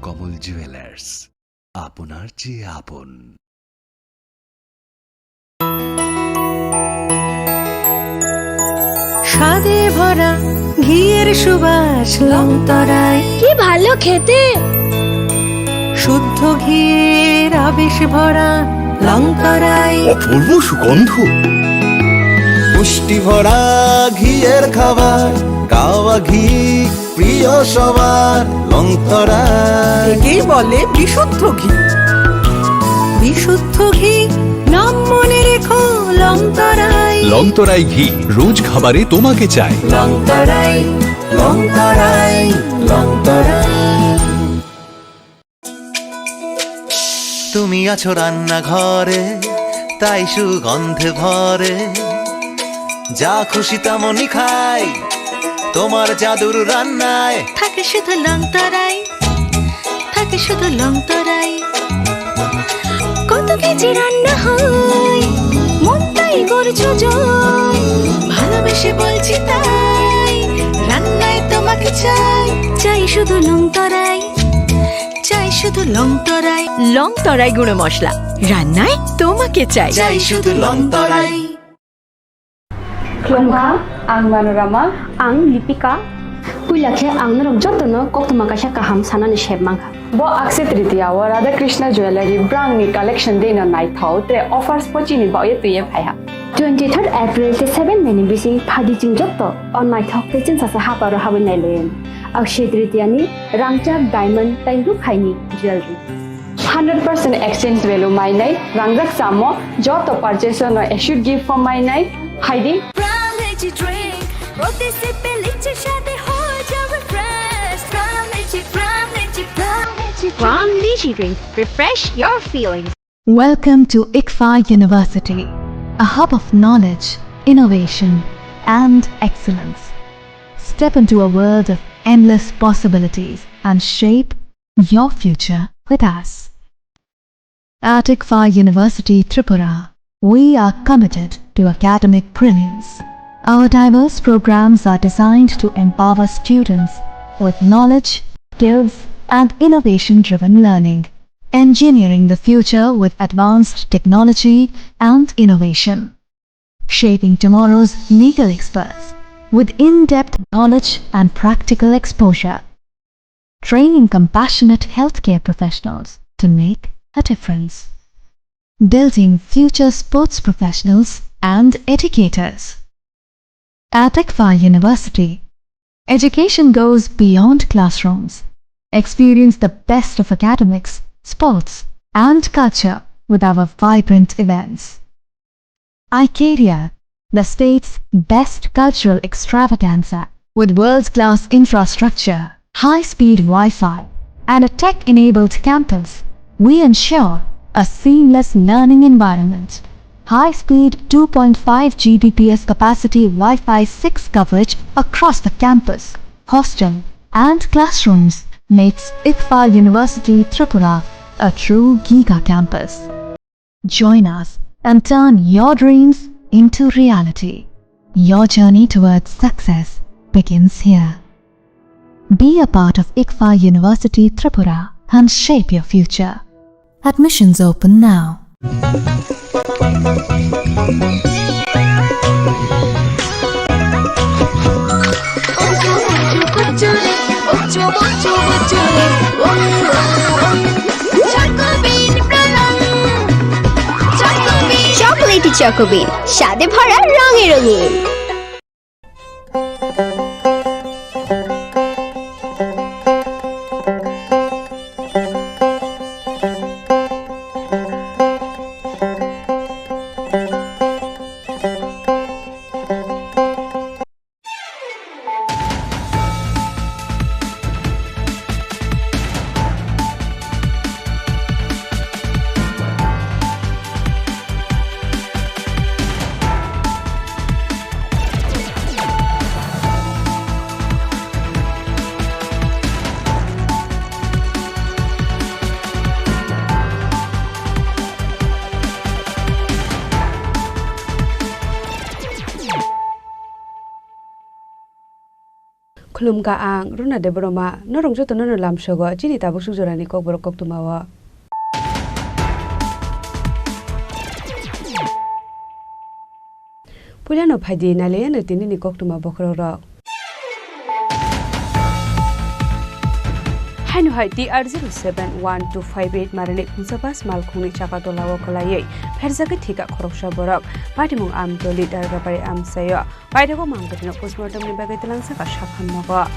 কমল jewellers, আপনার চেয়ে আপন। স্বাদে ভরা ঘিয়ের সুবাস লংতরায়, কি ভালো খেতে। শুদ্ধ ঘিয়ের আবেশ ভরা লংতরায়, অপূর্ব সুগন্ধ, পুষ্টি ভরা ঘিয়ের খাবার, গাওয়া ঘি প্রিয় সবার লংতরায়। একেই বলে বিশুদ্ধ ঘি। বিশুদ্ধ ঘি নাম মনে রেখো লংতরায়। লংতরাই ঘি রোজ খাবারে তোমাকে চাই। লংতরায়, লংতরায়, লংতরায়। তুমি আছো রান্নাঘরে, তাই সুগন্ধে ভরে, যা খুশি তেমনই খাই তোমার জাদুর রান্নায়। থাকে শুধু লংতরায়, থাকে শুধু লংতরায়। কত কেজি রান্না হয়, মনটাই করছো জয়। ভালোবেসে বলছি তাই, রান্নায় তোমাকে চাই। চাই শুধু লংতরায়, চাই শুধু লংতরায়। লংতরাই গুঁড়ো মশলা, রান্নায় তোমাকে চাই। চাই শুধু Longtharai. Klongka, ang Manorama, ang Lipika. Kuilakhe ang narok jotono koktoma kaisa kaham sanani shebmangka. Bo akset ritiya wa Radha Krishna Jewelry brang ni collection de na nai thau tre offers pochini ba ye tuye phaiha. 23rd April te 7 May ni bisi phadi jing jotto on nai thau te chin sa haparo hawen nai len. Akset ritiya ni rangchak diamond tai ru khaini jewelry. 100% exchange value mai nai rangjak samo joto purchase no should give for mai nai haidi drink. Roti se peliche shade ho jawe fresh. Brown lychee drink. Refresh your feelings. Welcome to ICFA University, a hub of knowledge, innovation, and excellence. Step into a world of endless possibilities and shape your future with us. At ICFA University Tripura, we are committed to academic brilliance. Our diverse programs are designed to empower students with knowledge, skills, and innovation-driven learning, engineering the future with advanced technology and innovation, shaping tomorrow's legal experts with in-depth knowledge and practical exposure, training compassionate healthcare professionals to make a difference, building future sports professionals and educators. At ICFA University, education goes beyond classrooms. Experience the best of academics, sports, and culture with our vibrant events. ICARIA, the state's best cultural extravaganza, with world-class infrastructure, high-speed Wi-Fi, and a tech-enabled campus, we ensure a seamless learning environment. High-speed 2.5 Gbps capacity Wi-Fi 6 coverage across the campus, hostel, and classrooms makes ICFA University Tripura a true giga campus. Join us and turn your dreams into reality. Your journey towards success begins here. Be a part of ICFA University Tripura and shape your future. Admissions open now. Chocolatey chocobean, স্বাদে ভরা রঙে রঙিন। Khulumka ang runa de broma norong joto no lamsogo chini tabuk sujorani kokborok koktumawa. Pulano phadi naleyano tinini koktuma bokrorok. Hainu hai TR071258 marane khungsabas malkhungni chakatolawo kalaye pherjaka thika khoroksa borok patimung amtoli dargapari amsayo paidego mangkatino postmortem ni bagai telangsa ka shakhamnago.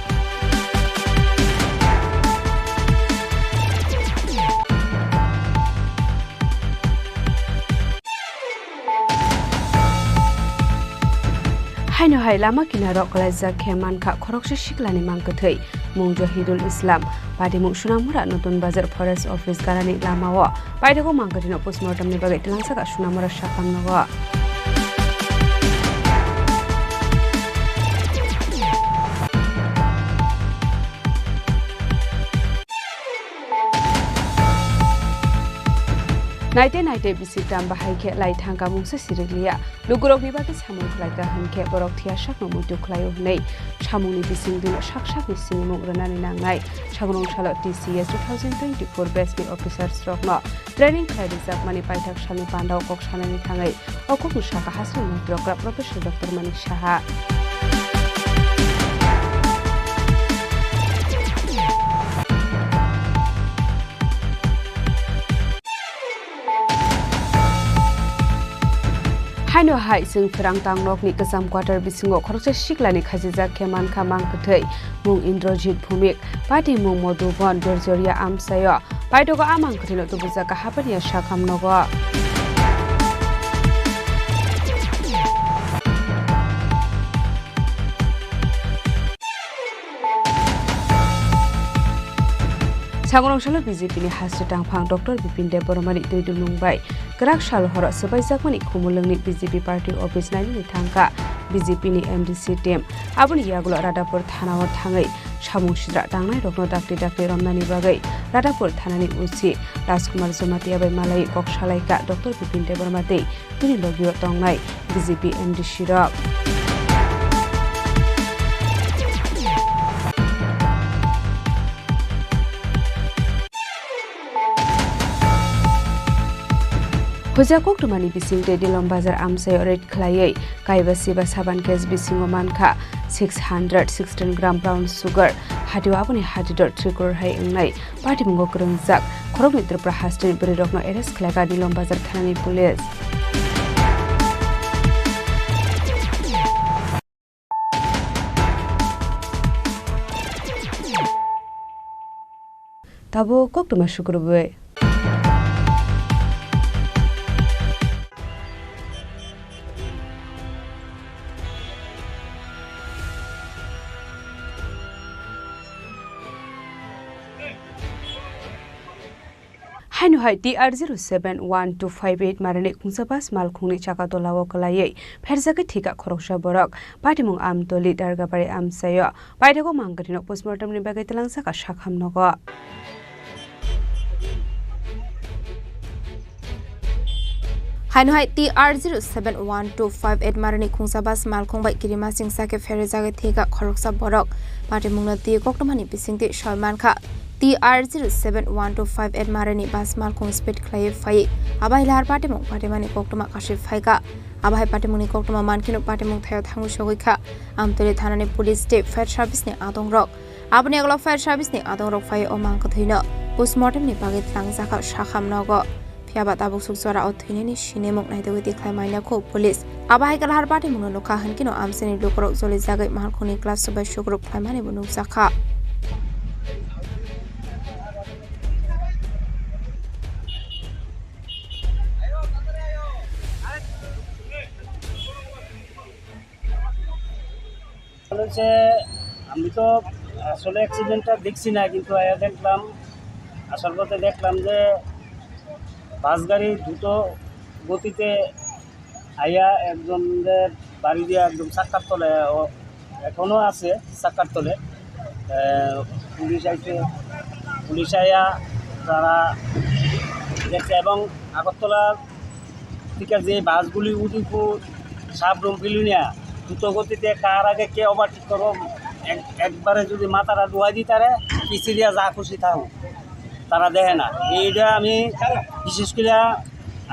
Haino hai lama kinaro kalaja kheman kha khorokse shiklani mangkathai mungjo Hidul Islam padimung sunamura notun bazar forest office garani lamao paidego mangkatino postmortem ni bagai telangsa ka sunamura shakamnago. Naite bisitam bahai ke lai thangka mungsa siriglia lugurok bibagi samung khlaika hanke borok thia shakno mutu khlayo nei samungni bising dino shak ni singmung ranani nangnai chagrong salo TCS 2024 best officers rokno training khlaidi jakmani paithak shalni pandau kok shanani thangai okok shaka hasri program professor Dr. Manik Shaha. Haino hai sing Khorang tangnok ni kasam quarter bisingo khorokse shiklani khajija kheman kha mangkathai mung Indrajit Bhumik pati mung Modubon Dorjoria amsayo paidogo amang khathino tubuja ka hapania shakhamnogo. Sagrong salo BJP ni hasri tangphang Dr. Bipin Deboromani doidul nungbai gerak sal horo sebaijakmani khumulungni BJP party office nani ni thangka BJP ni MDC team abuni yagulo Radapur thanao thangai samung sidra tangnai rokno dakti romnani bagai Radapur thanani usi Rajkumar Jomati abai malai kok salaika Dr. Bipin Deboromati tini logio tongnai BJP MDC rok. Huja koktumani bisingte dilom bazar amsayo red khlaye kaiba siba saban case bisingo mankha 616 gram brown sugar hadiwa abuni hadidor 3 crore hai engnai party mungo krungjak khorokni Tripura hastin birirokno arrest khlaga dilom bazar thanani police. Tabo koktuma shukurbe. Hainu hai TR071258 marane khungsabas malkhungni chakatolawo kalaye pherjaka thika khoroksa borok patimung amtoli dargapari amsayo paidego mangkatino postmortem ni bagai telangsa ka shakhamnogo. Hainu hai TR071258 marani khungsabas malkhongbai kirima singsa ke pherjaga thika khoroksa borok patimungna ti koktomani bisingte shoyman kha TR071258 marani bas malkhong speed khlai phai abai lar patimung patimani koktoma kashi phaika abai patimuni koktoma mankino patimung thayo thangu sogoi amtoli thanani police state fire service ni adongrok abni aglo fire service ni adongrok phai omang kathaina postmortem ni bagit langjaka shakhamnogo phiaba tabuk suksora othinini sinemok naidogoi dekhai maina ko police abai kalhar patimung no ka hankino amseni lokorok joli jagai malkhoni class subai shugruk phaimani bunu sakha. আমি তো আসলে অ্যাক্সিডেন্টটা দেখছি না কিন্তু দেখলাম আসার পথে দেখলাম যে বাস গাড়ি দ্রুত গতিতে আইয়া একজনের বাড়ি দিয়ে একদম চাক্কার তলে এখনও আছে চাক্কার তলে পুলিশ আইয়া তারা দেখছে এবং আগরতলা থেকে যে বাসগুলি উদিপুর সাবরুম বিলুনিয়া দ্রুত গতিতে কার আগে কে ওভারটেক করবো একবারে যদি মাথারা ধোয়া দিই তারা পিছিয়ে যা খুশি থাকুক তারা দেখে না। এইটা আমি বিশেষ করে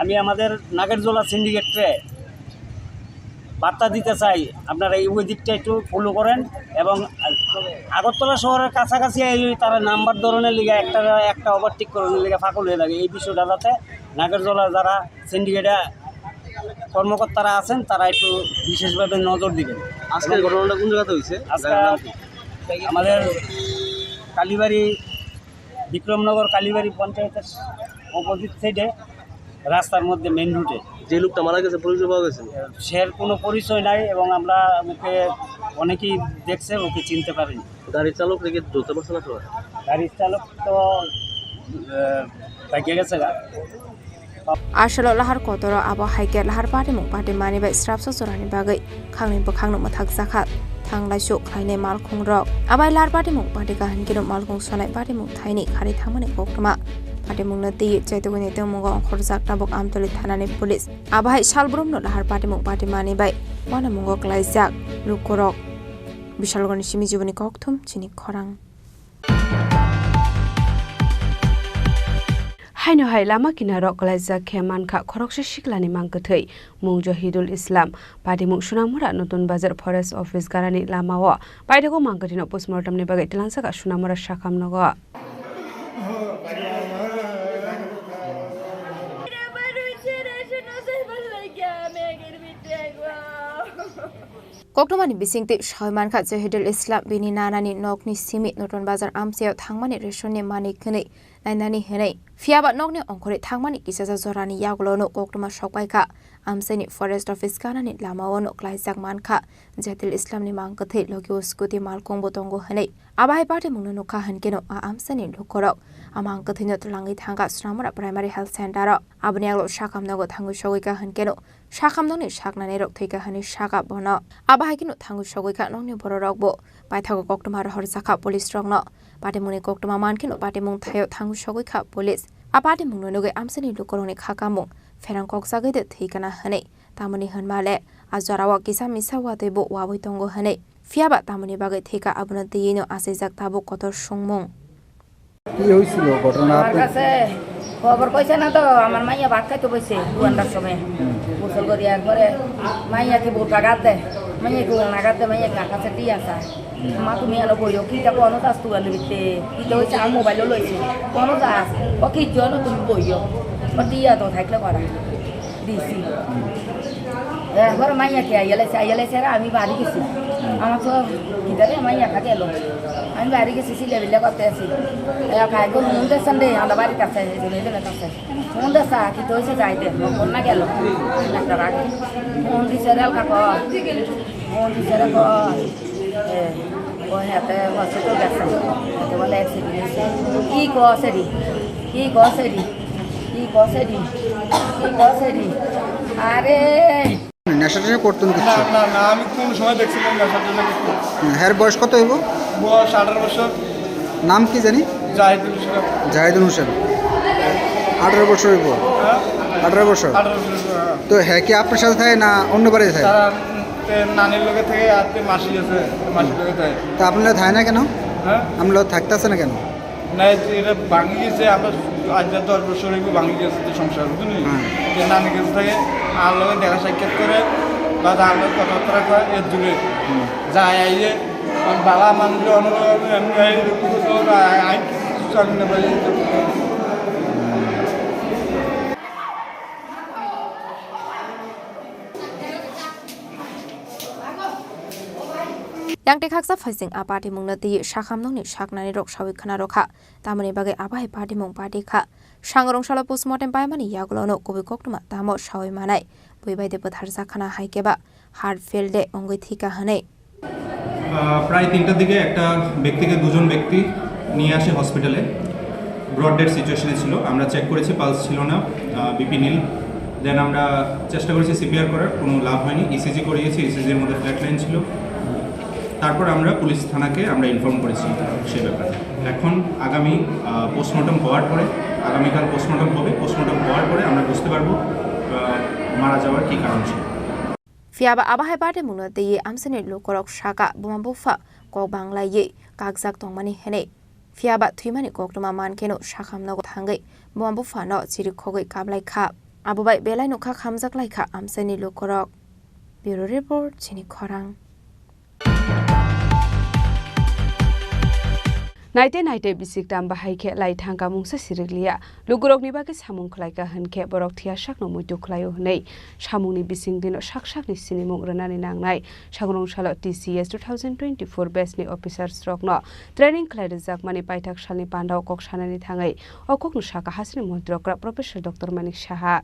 আমি আমাদের নাগেরজোলা সিন্ডিকেটে বার্তা দিতে চাই, আপনারা ওই দিকটা একটু ফলো করেন এবং আগরতলা শহরের কাছাকাছি তারা নাম্বার ধরনের লিগে একটা ওভারটেক করার লিগে ফাঁকল হয়ে থাকে। এই বিষয়টা যাতে নাগেরজোলা যারা সিন্ডিকেটে কর্মকর্তারা আছেন তারা একটু বিশেষভাবে নজর দিবেন। আজকের ঘটনাটা কোন জায়গাতে হয়েছে? আজকে আমাদের কালীবাড়ি বিক্রমনগর কালীবাড়ি পঞ্চায়েতের অপোজিট সাইডে রাস্তার মধ্যে মেন রুটে। যে লোকটা মারা গেছে পরিচয় পাওয়া গেছে? সের কোনো পরিচয় নাই এবং আমরা ওকে অনেকেই দেখছে, ওকে চিনতে পারিনি। গাড়ির চালক রেখে ধরতে পারছে না? গাড়ির চালক তো তাকে গেছে গা। Arshalo lahar kotoro abo haike lahar party mung party mani bai strap so sorani bagai khangni bokhang no mathak zakhat thanglai su khaine mal khung rok abai lahar party mung party ka han kino mal khung sonai party mung thaini khari thangmani koktama party mung na ti chaitogoni te mung ong khorjak tabok amtoli thanani police abai salbrum no lahar party mung party mani bai wana mung ok laijak lukorok bishalgoni simi jiboni kokthum chini khorang Haino hai lama kinarok kalaija kheman kha khorokse shiklani mangkathei mung Jahidul Islam padi mung Sunamura notun bazar forest office garani lama wa paidego mangkathino postmortem ni bagai tilansa ka Sunamura shakam nogo Koktomani bisingti shoyman kha Jahidul Islam bini nanani nokni simi notun bazar amseo thangmani reshoni mani khne nainani henai fiaba nokni ongkhore thangmani kisaja jorani yaglono koktoma shokpai kha amseni forest office kanani lamaono klaijak mankha Jahidul Islam ni mangkathe logio skuti malkong botongo henai abai party mungno nokha hankeno a amseni lokorok amangkathino tlangi thanga Sunamura primary health center abni aglo shakamnogo thangu shogoika hankeno shakamnoni shaknani rok theika hani shaka bono abahakino thangu shogoika nokni bororok bo paithago koktomar horjaka police rokno party mungni koktoma mankino party mung thayo thangu shogoika police apati mungno nogai amseni lokoroni khakamung ferang koksagai de theikana hanai tamani hanmale azarawa kisa misawa tebo waboi tongo hanai fiaba tamani bagai theika abuna teyino asejak tabo kotor sungmung কি হইছিল ঘটনা? আমার কাছে খবর কইছে না তো আমার মাইয়া ভাত খাইতে বসে 2টার সময় গোসল করি একবারে মাইয়াকে বোটা গাতে মাইয়াকে না গাতে মাইয়াকে কাছে দিয়ে আসা মা তুমি আলো বইও কিটা কোনো কাজ তুই আলো বিতে কিটা হইছে আর মোবাইল লইছে কোনো কাজ ও কি জন্য তুমি বইও ও দিয়া তো থাকলে করা দিছি একবার মাইয়াকে আইয়ালাইছে আমি বাড়ি গেছি আমার তো কিদারে মাইয়া খাকে এলো আমি বাড়ি গেছি সিলেবিলে করতে আসি খাই গো মুন্ডে সান্ডে আমরা বাড়ির কাছে কাছে মুন্ডে সা কি তো হয়েছে যাইতে না গেল একটা রাখে মন্দির সেরাল কাক মন্দির সেরা ও হাতে হসপিটাল গেছে বলে অ্যাক্সিডেন্ট কি কসেরি কি কসেরি কি কসেরি কি কসেরি আরে নেশাটা করতেন কিছু? না না আমি কোন সময় দেখছিলাম নেশাটা হ্যার বয়স কত হইব? বয়স 18 বছর। নাম কি জানি? জাহিদুল ইসলাম। জাহিদুল হোসেন 18 বছর হইব? 18 বছর। তো হ্যাঁ কি আপনার সাথে থাকে না অন্য বাড়িতে থাকে? তারা নানির লগে থেকে আর মাসি আছে মাসির লগে থাকে। তা আপনারা থাকে না কেন? হ্যাঁ আপনারা থাকতেছে না কেন? না এটা ভাঙি গেছে আপনার আজ 10 বছর হইব ভাঙি গেছে সংসার বুঝলি যে নানি কাছে থাকে আর লগে দেখা সাক্ষাৎ করে বা আমার কথাবার্তা কয় এর দূরে যায় আইয়ে বালা মানুষ আইন চল না বলে Yang tekaksa fasing apati mung na ti shakamnong ni shaknani rok shawik khana rokha tamani bagai abai party mung party kha sangrong shala postmortem paimani yaglono kobi koktuma tamo shawai manai boibai de patharsa khana haikeba heart fail de ongoi thika hanai প্রায় 3টার দিকে একটা ব্যক্তিকে দুজন ব্যক্তি নিয়ে আসে হসপিটালে broad dead সিচুয়েশনে ছিল আমরা চেক করেছি পালস ছিল না বিপি নীল দেন আমরা চেষ্টা করেছি সিপিআর করার কোনো লাভ হয়নি ইসিজি করিয়েছি ইসিজির মধ্যে ফ্ল্যাট লাইন ছিল তারপর আমরা পুলিশ থানাকে আমরা ইনফর্ম করেছি সেই ব্যাপারে এখন আগামী পোস্টমর্টম হওয়ার পরে আগামীকাল পোস্টমর্টম হবে পোস্টমর্টম হওয়ার পরে আমরা বুঝতে পারবো মারা যাওয়ার কী কারণ ছিল Fiaba Abahai Patemuna de Amsene Lokorok Shaka Bumbufa Ko Banglaye Kagzak Tongmani Hene Fiaba Twimani Koktuma Mankeno Shakam no Tangai Bumbufa no Chirikogi Kablai Ka Abubai Belai no Kakamzak Laika Amsene Lokorok Bureau Report Chini Khorang Naite bisik tam bahai ke lai thangka mungsa siriglia lugurok ni bage samung khlai ka hanke borok thia sak no muitu khlaio hnei samungni bising dino sak ni sinimung ranani nangnai sagrong salo TCS 2024 batch ni officers rok no training khlai rijak mani paithak salni pandao kok sanani thangai okok no saka hasni montrok Professor Dr. Manik Saha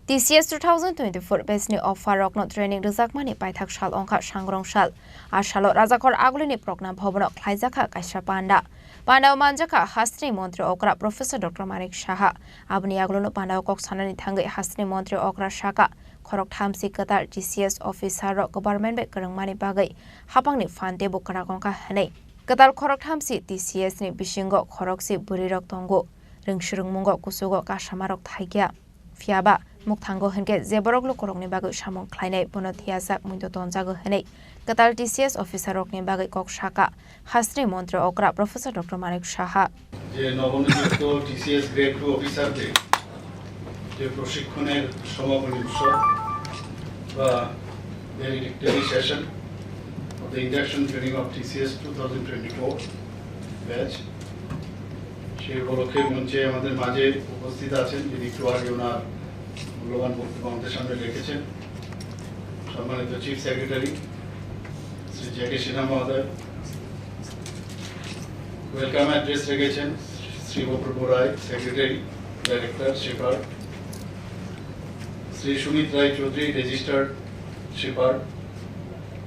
TCS 2024 batch ni offer rok no training rijak mani paithak sal ongkha sangrong sal ashalo rajakor agulini program bhobono khlaijaka kaisa panda manjaka hasni mantri okra Professor Dr. Manik Saha abni aglono panda kok sanani thangai hasni mantri okra Saka Khorok thamsi katar TCS officer rok government be karangmani bagai hapangni fante bokara kongkha hanei Katal Khorok thamsi TCS ni bisingo khoroksi burirok tongo ringsurungmungo kusugo kasamarok thaigya Fiaba muktango henke zeborok lokorokni bagai samung khlainai bono thiajak muido tonjago henei Katal TCS officer rokni bagai kok Saka hasni mantri okra Professor Dr. Manik Saha যে নবনিযুক্ত TCS grade 2 অফিসারদের যে প্রশিক্ষণের সমাপনী উৎসব বা ভ্যালিডিক্টরি session of the induction training of TCS 2024 batch সেই উপলক্ষে মঞ্চে আমাদের মাঝে উপস্থিত আছেন যিনি একটু আগে ওনার মূল্যবান বক্তব্য আমাদের সামনে রেখেছেন সম্মানিত chief secretary Shri JK Sinha মহোদয় ওয়েলকাম অ্যাড্রেস রেখেছেন Shri Apurba Roy secretary director shepherd Shri Sumit Roy Chowdhury registered shepherd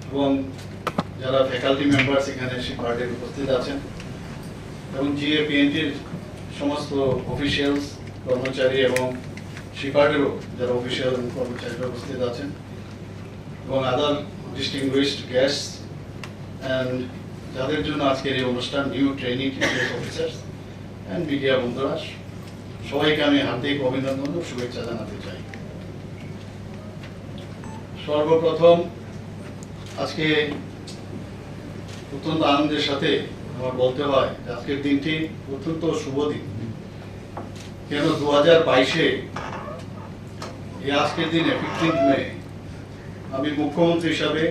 এবং যারা ফ্যাকাল্টি মেম্বার্স এখানে শেপার্ডের উপস্থিত আছেন এবং জিএপিএনটির সমস্ত অফিসিয়ালস কর্মচারী এবং শেপার্ডেরও যারা অফিসিয়াল এবং কর্মচারীরা উপস্থিত আছেন এবং আদার ডিস্টিংগুইশড গেস্টস অ্যান্ড যাদের জন্য আজকের এই অনুষ্ঠান new training teachers officers and media বন্ধুরা সবাইকে আমি হার্দিক অভিনন্দন ও শুভেচ্ছা জানাতে চাই সর্বপ্রথম আজকে অত্যন্ত আনন্দের সাথে আমার বলতে হয় আজকের দিনটি অত্যন্ত শুভ দিন কেন 2022-এ এই আজকের দিনে 15 মে আমি মুখ্যমন্ত্রী হিসাবে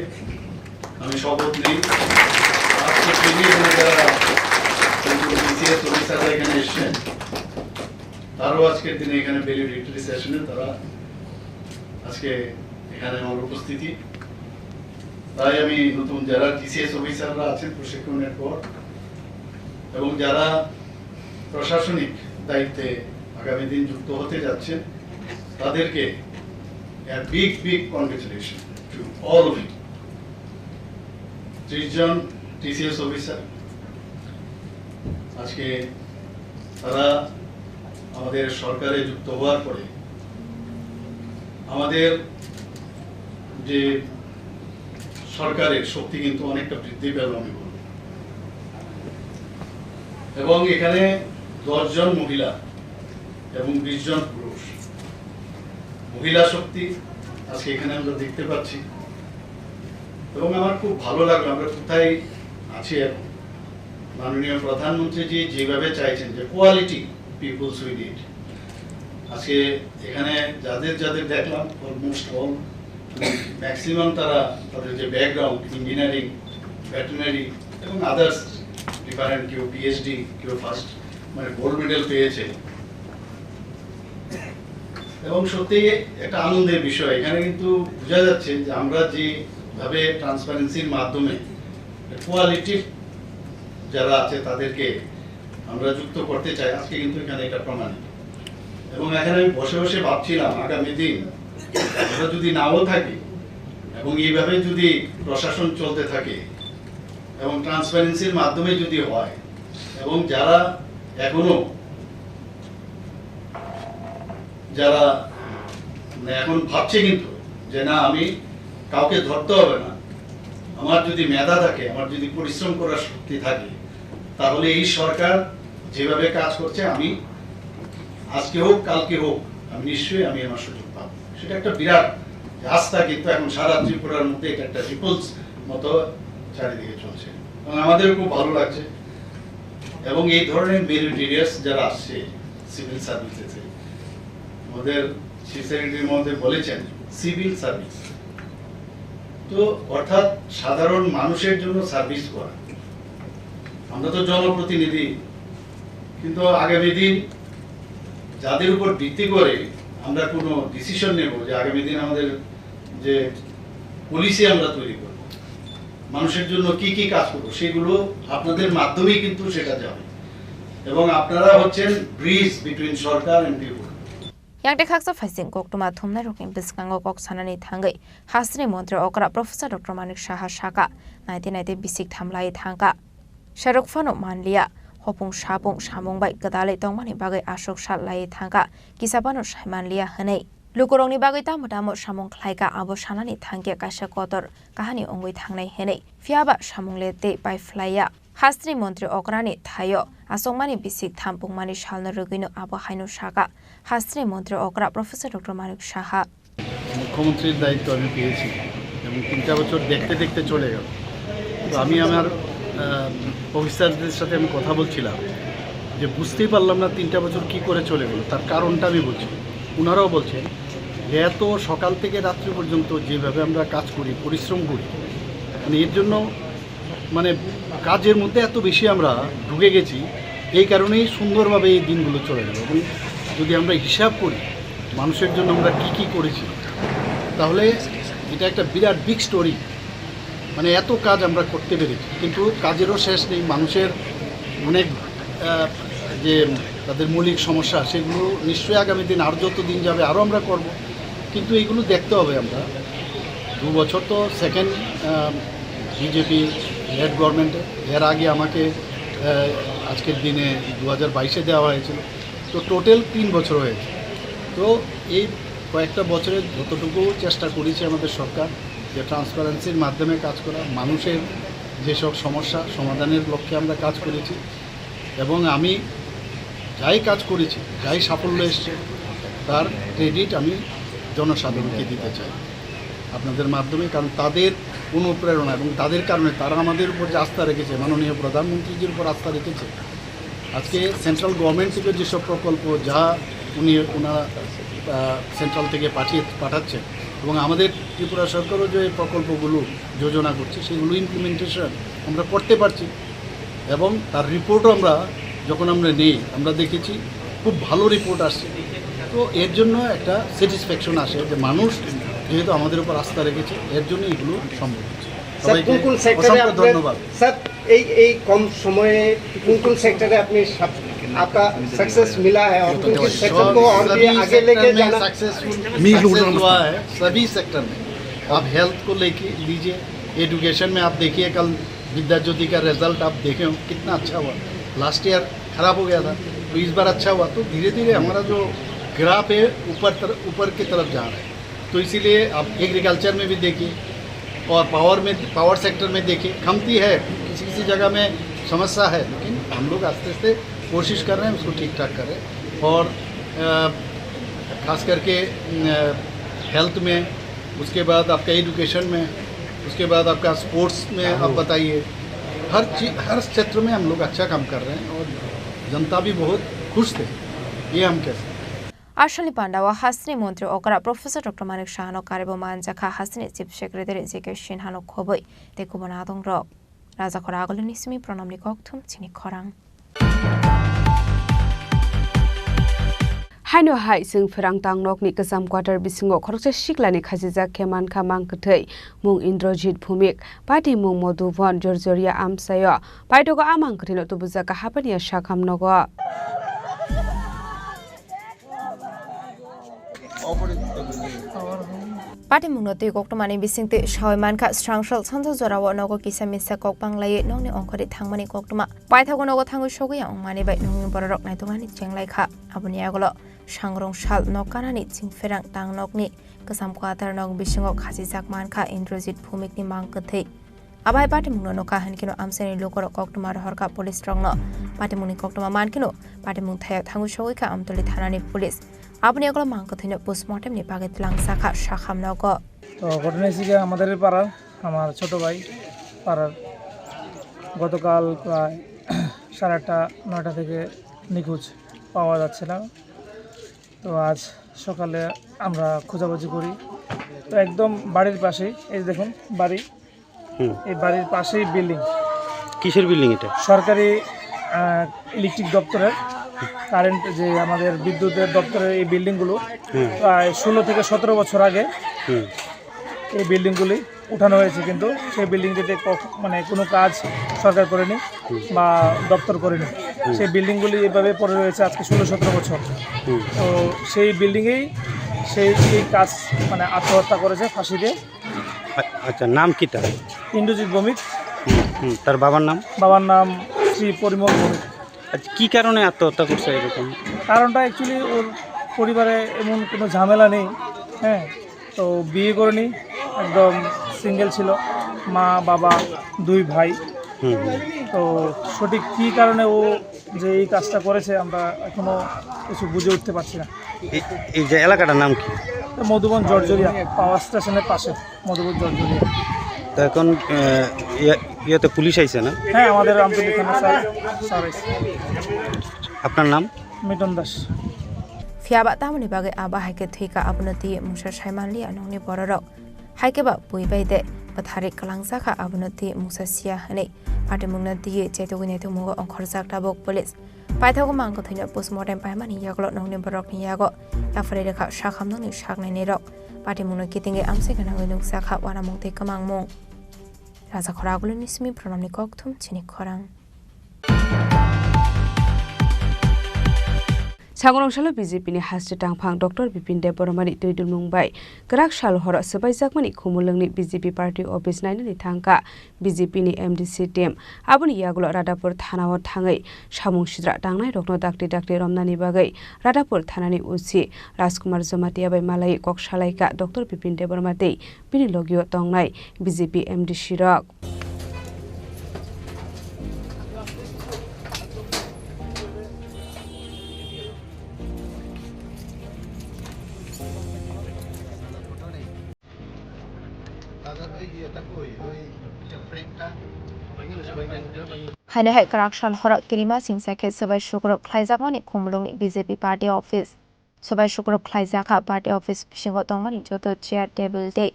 আমি শপথ নিই আজকের দিনে যারা TCS অফিসাররা এখানে এসেছেন তারও আজকের দিনে এখানে ভ্যালিডিক্টরি সেশনে তারা আজকে এখানে আমার উপস্থিতি তাই আমি নতুন যারা TCS অফিসাররা আছেন প্রশিক্ষণের পর এবং যারা প্রশাসনিক দায়িত্বে আগামী দিন যুক্ত হতে যাচ্ছেন তাদেরকে big congratulation to all of you 30 জন TCS অফিসার আজকে তারা আমাদের সরকারে যুক্ত হওয়ার পরে আমাদের যে সরকারের শক্তি কিন্তু অনেকটা বৃদ্ধি পেল আমি বলব এবং এখানে 10 জন মহিলা এবং 20 জন পুরুষ মহিলা শক্তি আজকে এখানে আমরা দেখতে পাচ্ছি এবং আমার খুব ভালো লাগলো আমরা কোথায় আছি এখন মাননীয় প্রধানমন্ত্রী জি যেভাবে চাইছেন যে কোয়ালিটি পিপলস উই নিড আজকে এখানে যাদের দেখলাম অলমোস্ট অল ম্যাক্সিমাম তারা তাদের যে ব্যাকগ্রাউন্ড ইঞ্জিনিয়ারিং ভেটেরিনারি এবং আদার্স ডিফারেন্ট কেউ পিএইচডি কেউ ফার্স্ট মানে গোল্ড মেডেল পেয়েছে এবং সত্যি একটা আনন্দের বিষয় এখানে কিন্তু বোঝা যাচ্ছে যে আমরা যেভাবে ট্রান্সপারেন্সির মাধ্যমে কোয়ালিটি যারা আছে তাদেরকে আমরা যুক্ত করতে চাই আজকে কিন্তু এখানে এটা প্রমাণিত এবং এখানে আমি বসে বসে ভাবছিলাম আগামী দিন আমরা যদি নাও থাকি এবং এইভাবে যদি প্রশাসন চলতে থাকে এবং ট্রান্সপারেন্সির মাধ্যমে যদি হয় এবং যারা এখনো যারা এখন ভাবছে কিন্তু যে না আমি কাউকে ধরতে হবে না আমার যদি মেধা থাকে, আমার যদি পরিশ্রম করার শক্তি থাকে, তাহলে এই সরকার যেভাবে কাজ করছে আমি আজকে হোক কালকে হোক আমি নিশ্চয়ই আমার সুযোগ পাবো। সেটা একটা বিরাট আস্থা, কিন্তু এখন সারা ত্রিপুরার মধ্যে এটা একটা রিপলস মতো চারিদিকে চলছে এবং আমাদের খুব ভালো লাগছে। এবং এই ধরনের মেরিটোরিয়াস যারা আসছে সিভিল সার্ভিসেসে, আমাদের চিফ সেক্রেটারি মহোদয় বলেছেন সিভিল সার্ভিস, তো অর্থাৎ সাধারণ মানুষের জন্য সার্ভিস করা। আমরা তো জনপ্রতিনিধি, কিন্তু আগামী দিন যাদের উপর ভিত্তি করে আমরা কোনো ডিসিশন নেব যে আগামী দিন আমাদের যে পলিসি আমরা তৈরি করব, মানুষের জন্য কি কি কাজ করব, সেগুলো আপনাদের মাধ্যমেই কিন্তু সেটা যাবে এবং আপনারা হচ্ছেন ব্রিজ বিটুইন সরকার and people. Yang dekaksa faising koktuma thumna rokin biskango kok sanani thangai hasri mantri okra Professor Dr. Manik Saha Shaka 1990 bisik thamlai thangka Sharok Fano Manlia Hopung Shabung Shamung bai gadale tongmani bagai Ashok Shatlai thangka Kisabano Shaimanlia hanei Lukorongni bagai tamodamo Shamung Klaika abo sanani thangke kasha kotor kahani ongoi thangnai henei Fiaba Shamungle de by flya Hasri Mantri Okrani Thayo Asongmani bisik thampungmani shalna rugino abo hainu Shaka Hasri Mantri Okra Professor Dr. Manik Saha মুখ্যমন্ত্রীর দায়িত্ব আমি পেয়েছি এবং 3টা বছর দেখতে দেখতে চলে গেল। তো আমি আমার অফিসারদের সাথে আমি কথা বলছিলাম যে বুঝতেই পারলাম না 3টা বছর কি করে চলে গেল। তার কারণটা আমি বলছি, ওনারাও বলছেন যে এত সকাল থেকে রাত্রি পর্যন্ত যেভাবে আমরা কাজ করি, পরিশ্রম করি, মানে এর জন্য মানে কাজের মধ্যে এত বেশি আমরা ঢুকে গেছি, এই কারণেই সুন্দরভাবে এই দিনগুলো চলে গেল। এবং যদি আমরা হিসাব করি মানুষের জন্য আমরা কি কি করেছি, তাহলে এটা একটা বিরাট বিগ স্টোরি। মানে এত কাজ আমরা করতে পেরেছি, কিন্তু কাজেরও শেষ নেই। মানুষের অনেক যে তাদের মৌলিক সমস্যা, সেগুলো নিশ্চয়ই আগামী দিন আর যত দিন যাবে আরও আমরা করব, কিন্তু এইগুলো দেখতে হবে। আমরা 2 বছর তো সেকেন্ড বিজেপি হেড গভর্নমেন্টে, এর আগে আমাকে আজকের দিনে 2022-এ দেওয়া হয়েছিল, তো টোটাল 3 বছর হয়েছে। তো এই কয়েকটা বছরে যতটুকু চেষ্টা করেছে আমাদের সরকার যে ট্রান্সপারেন্সির মাধ্যমে কাজ করা, মানুষের যেসব সমস্যা সমাধানের লক্ষ্যে আমরা কাজ করেছি। এবং আমি যাই কাজ করেছি, যাই সাফল্য এসছে, তার ক্রেডিট আমি জনসাধারণকে দিতে চাই আপনাদের মাধ্যমে, কারণ তাদের অনুপ্রেরণা এবং তাদের কারণে তারা আমাদের উপর যে আস্থা রেখেছে, মাননীয় প্রধানমন্ত্রীজির উপর আস্থা রেখেছে। আজকে সেন্ট্রাল গভর্নমেন্ট থেকে যেসব প্রকল্প যা ওনারা সেন্ট্রাল থেকে পাঠাচ্ছে এবং আমাদের ত্রিপুরা সরকারও যে প্রকল্পগুলো যোজনা করছে, সেগুলো ইমপ্লিমেন্টেশন আমরা করতে পারছি। এবং তার রিপোর্টও যখন আমরা নেই, আমরা দেখেছি খুব ভালো রিপোর্ট আসছে। তো এর জন্য একটা স্যাটিসফ্যাকশন আসে যে মানুষ যেহেতু আমাদের উপর আস্থা রেখেছে, এর জন্য এগুলো সম্ভব হচ্ছে। সবাইকে অসংখ্য ধন্যবাদ। স্যার, এই কম সময়ে কোন সেক্টরে আপনি आपका सक्सेस मिला है और किस सेक्टर को और भी आगे लेके जाना सक्सेसफुल हुआ है सभी सेक्टर में। आप हेल्थ को लेके लीजिए, एजुकेशन में आप देखिए, कल विद्या ज्योति का रिजल्ट आप देखे हो कितना अच्छा हुआ। लास्ट ईयर खराब हो गया था, तो इस बार अच्छा हुआ। तो धीरे धीरे हमारा जो ग्राफ है ऊपर की तरफ जा रहा है। तो इसीलिए आप एग्रीकल्चर में भी देखिए और पावर सेक्टर में देखिए, कमती है, किसी जगह में समस्या है, लेकिन हम लोग आस्ते आस्ते कोशिश कर रहे हैं उसको ठीक ठाक करें। और ख़ास करके हेल्थ में, उसके बाद आपका एजुकेशन में, उसके बाद आपका स्पोर्ट्स में आप बताइए, हर क्षेत्र में हम लोग अच्छा काम कर रहे हैं और जनता भी बहुत खुश थे, ये हम कह सकते हैं। Ashali Pandawa Hasni Mantri Okra Professor Dr. Manik Shahano Karibo Manjaka Hasni Chief Secretary J.K. Shinhano Khoboi Tekubonadong Rok Raja Khoragolini Simi Pronamni Koktum Chini Khorang Haino hai sing ferang tang nok ni kasam quarter bisingo khorokse shiklani khajija keman khamang kthei mung Indrajit Bhumik pati mung Modubon Jorjoria Amsayo paitogo amang kthino tubuja ka hapania shakham nogo Pati munoti koktomani bisingte shawaimanka strangshal sanjo jorawo nogo kisa misa kokpanglai nongni ongkhori thangmani koktoma paithago nogo thangu shoguya ongmani bai nongni borok naitungani chenglai abuni agolo sangrong shal nokanani chingferang tangnokni kasam quarter nog bisingo khajijak manka Indrajit Bhumikni mangkthei abai patimung no kahan kino amsani lokor koktumar horka police strongno patimuni koktuma mankino patimung thaya thangu shoika amtoli thanani police আপনি এগুলো monk থইনে postmortem নি পাগে লাংসাখা শাখামনগ তো ঘটনা হচ্ছে আমাদের পাড়ার আমার ছোট ভাই পাড়ার গতকাল প্রায় 8:30 9টা থেকে নিখোঁজ পাওয়া যাচ্ছে না। তো আজ সকালে আমরা খোঁজাখুঁজি করি, তো একদম বাড়ির পাশেই এই দেখুন বাড়ি, এই বাড়ির পাশেই বিল্ডিং। কিসের বিল্ডিং এটা? সরকারি ইলেকট্রিক দপ্তরের কারেন্ট যে আমাদের বিদ্যুতের দপ্তরের এই বিল্ডিংগুলো প্রায় 16 থেকে 17 বছর আগে এই বিল্ডিংগুলি উঠানো হয়েছে, কিন্তু সেই বিল্ডিংটিতে মানে কোনো কাজ সরকার করেনি বা দপ্তর করেনি। সেই বিল্ডিংগুলি এভাবে পড়ে রয়েছে আজকে 16-17 বছর। তো সেই বিল্ডিংয়েই সেই কাজ মানে আত্মহত্যা করেছে ফাঁসি দিয়ে। আচ্ছা, নাম কি তার? ইন্দ্রজিৎ ভৌমিক। তার বাবার নাম? বাবার নাম শ্রী পরিমল ভৌমিক। আচ্ছা, কী কারণে আত্মহত্যা করছে এরকম? কারণটা অ্যাকচুয়ালি ওর পরিবারে এমন কোনো ঝামেলা নেই, হ্যাঁ, তো বিয়ে করেনি, একদম সিঙ্গেল ছিল, মা বাবা 2 ভাই। তো সঠিক কী কারণে ও যে এই কাজটা করেছে আমরা এখনও কিছু বুঝে উঠতে পারছি না। এই যে এলাকাটার নাম কি? মধুবন জর্জরিয়া, পাওয়ার স্টেশনের পাশে মধুবন জর্জরিয়া। তো এখন ইয়েতে পুলিশ আইছে না? হ্যাঁ, আমাদের আমতলী থানা স্যার আইছে। আপনার নাম? মিটন দাস। ফিয়াবা তামনি বাগে আবা হাইকে থৈকা আবনতি মুসা সাইমানলি আনংনি বড়রাও হাইকেবা বুইবাইদে বাথারে কালাংসাখা আবনতি মুসা সিয়া হানে পাটিমুংনা দিয়ে চেতগুনে থুমুগ অংখরজাক টাবক পুলিশ পাইথাগো মাংক থৈনা পোস্টমর্টেম পাইমানি ইয়াগলো নংনি বরকনি ইয়াগো ইয়াফরে রেখা শাখামনংনি শাকনাইনি রক পাটিমুংনা কিতিঙ্গে আমসে গানাঙ্গै नुंसाखा वानामुंते कमांगमुं राजा खरागुलो निसमी प्रणामनि कक्थुम चिनि खरां सांगरंशाला बीजेपीनि हास्टे टांगफां डॉक्टर बिपिन देब बर्मानि दैदुल मुंबाई गराक साल हर सबाइजाकमानि खुमुलंनि बीजेपी पार्टी अफिस नायनानि थांका बीजेपीनि एमडीसी टीम आबुनि यागुल रादापुर थानाव थाङै सामुं सिद्रा दांनाय रखनो दाक्ति दाक्ति रमनानि बागै रादापुर थानानि उसी राजकुमार जमातिया बाय मालाय कक्सालायका डॉक्टर बिपिन देब बर्मा दै बिनि लगियो तंनाय बीजेपी एमडीसी रक हायना हाय कराकशाल हरक किरिमा सिंसाखे सबाय शुक्रब ख्लाइजाकमानि खुमलुंनि बीजेपी पार्टी ऑफिस सबाय शुक्रब ख्लाइजाखा पार्टी ऑफिस सिंगो तंगमानि जतो चेयर टेबल दे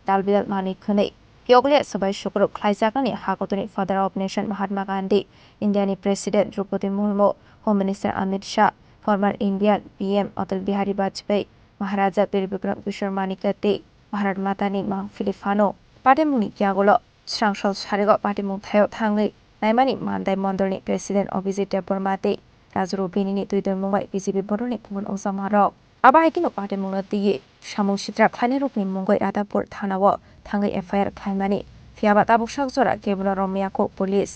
दालबिदाल मानि खनै यगले सबाय शुक्रब ख्लाइजाकनि हागतनि father of nation Mahatma Gandhi इंडियानि president Droupadi Murmu home minister Amit Shah former Indian PM Atal Bihari Vajpayee Maharaja Bir Bikram Kishore मानिकते भारत मातानि मां फिलिपानो पार्टीमुनि यागलो स्रांसल सारिगो पार्टीमुं थायो थाङै नायमानि मानदाय मण्डलनि प्रेसिडेंट अभिजित देब बर्माते राजुरु बेनिनि दुइदर मुंबाई बीजेपी बड'नि गुबुन अजामाराव आबाहायकिनो पार्टीमुंनो दिये सामुं सिद्रा ख्लायनाय रुपनि मुंगै रादापुर थानाव थाङै एफआईआर ख्लायमानि फियाबा ताबुकसाक जरा केबुल रमियाखौ पुलिस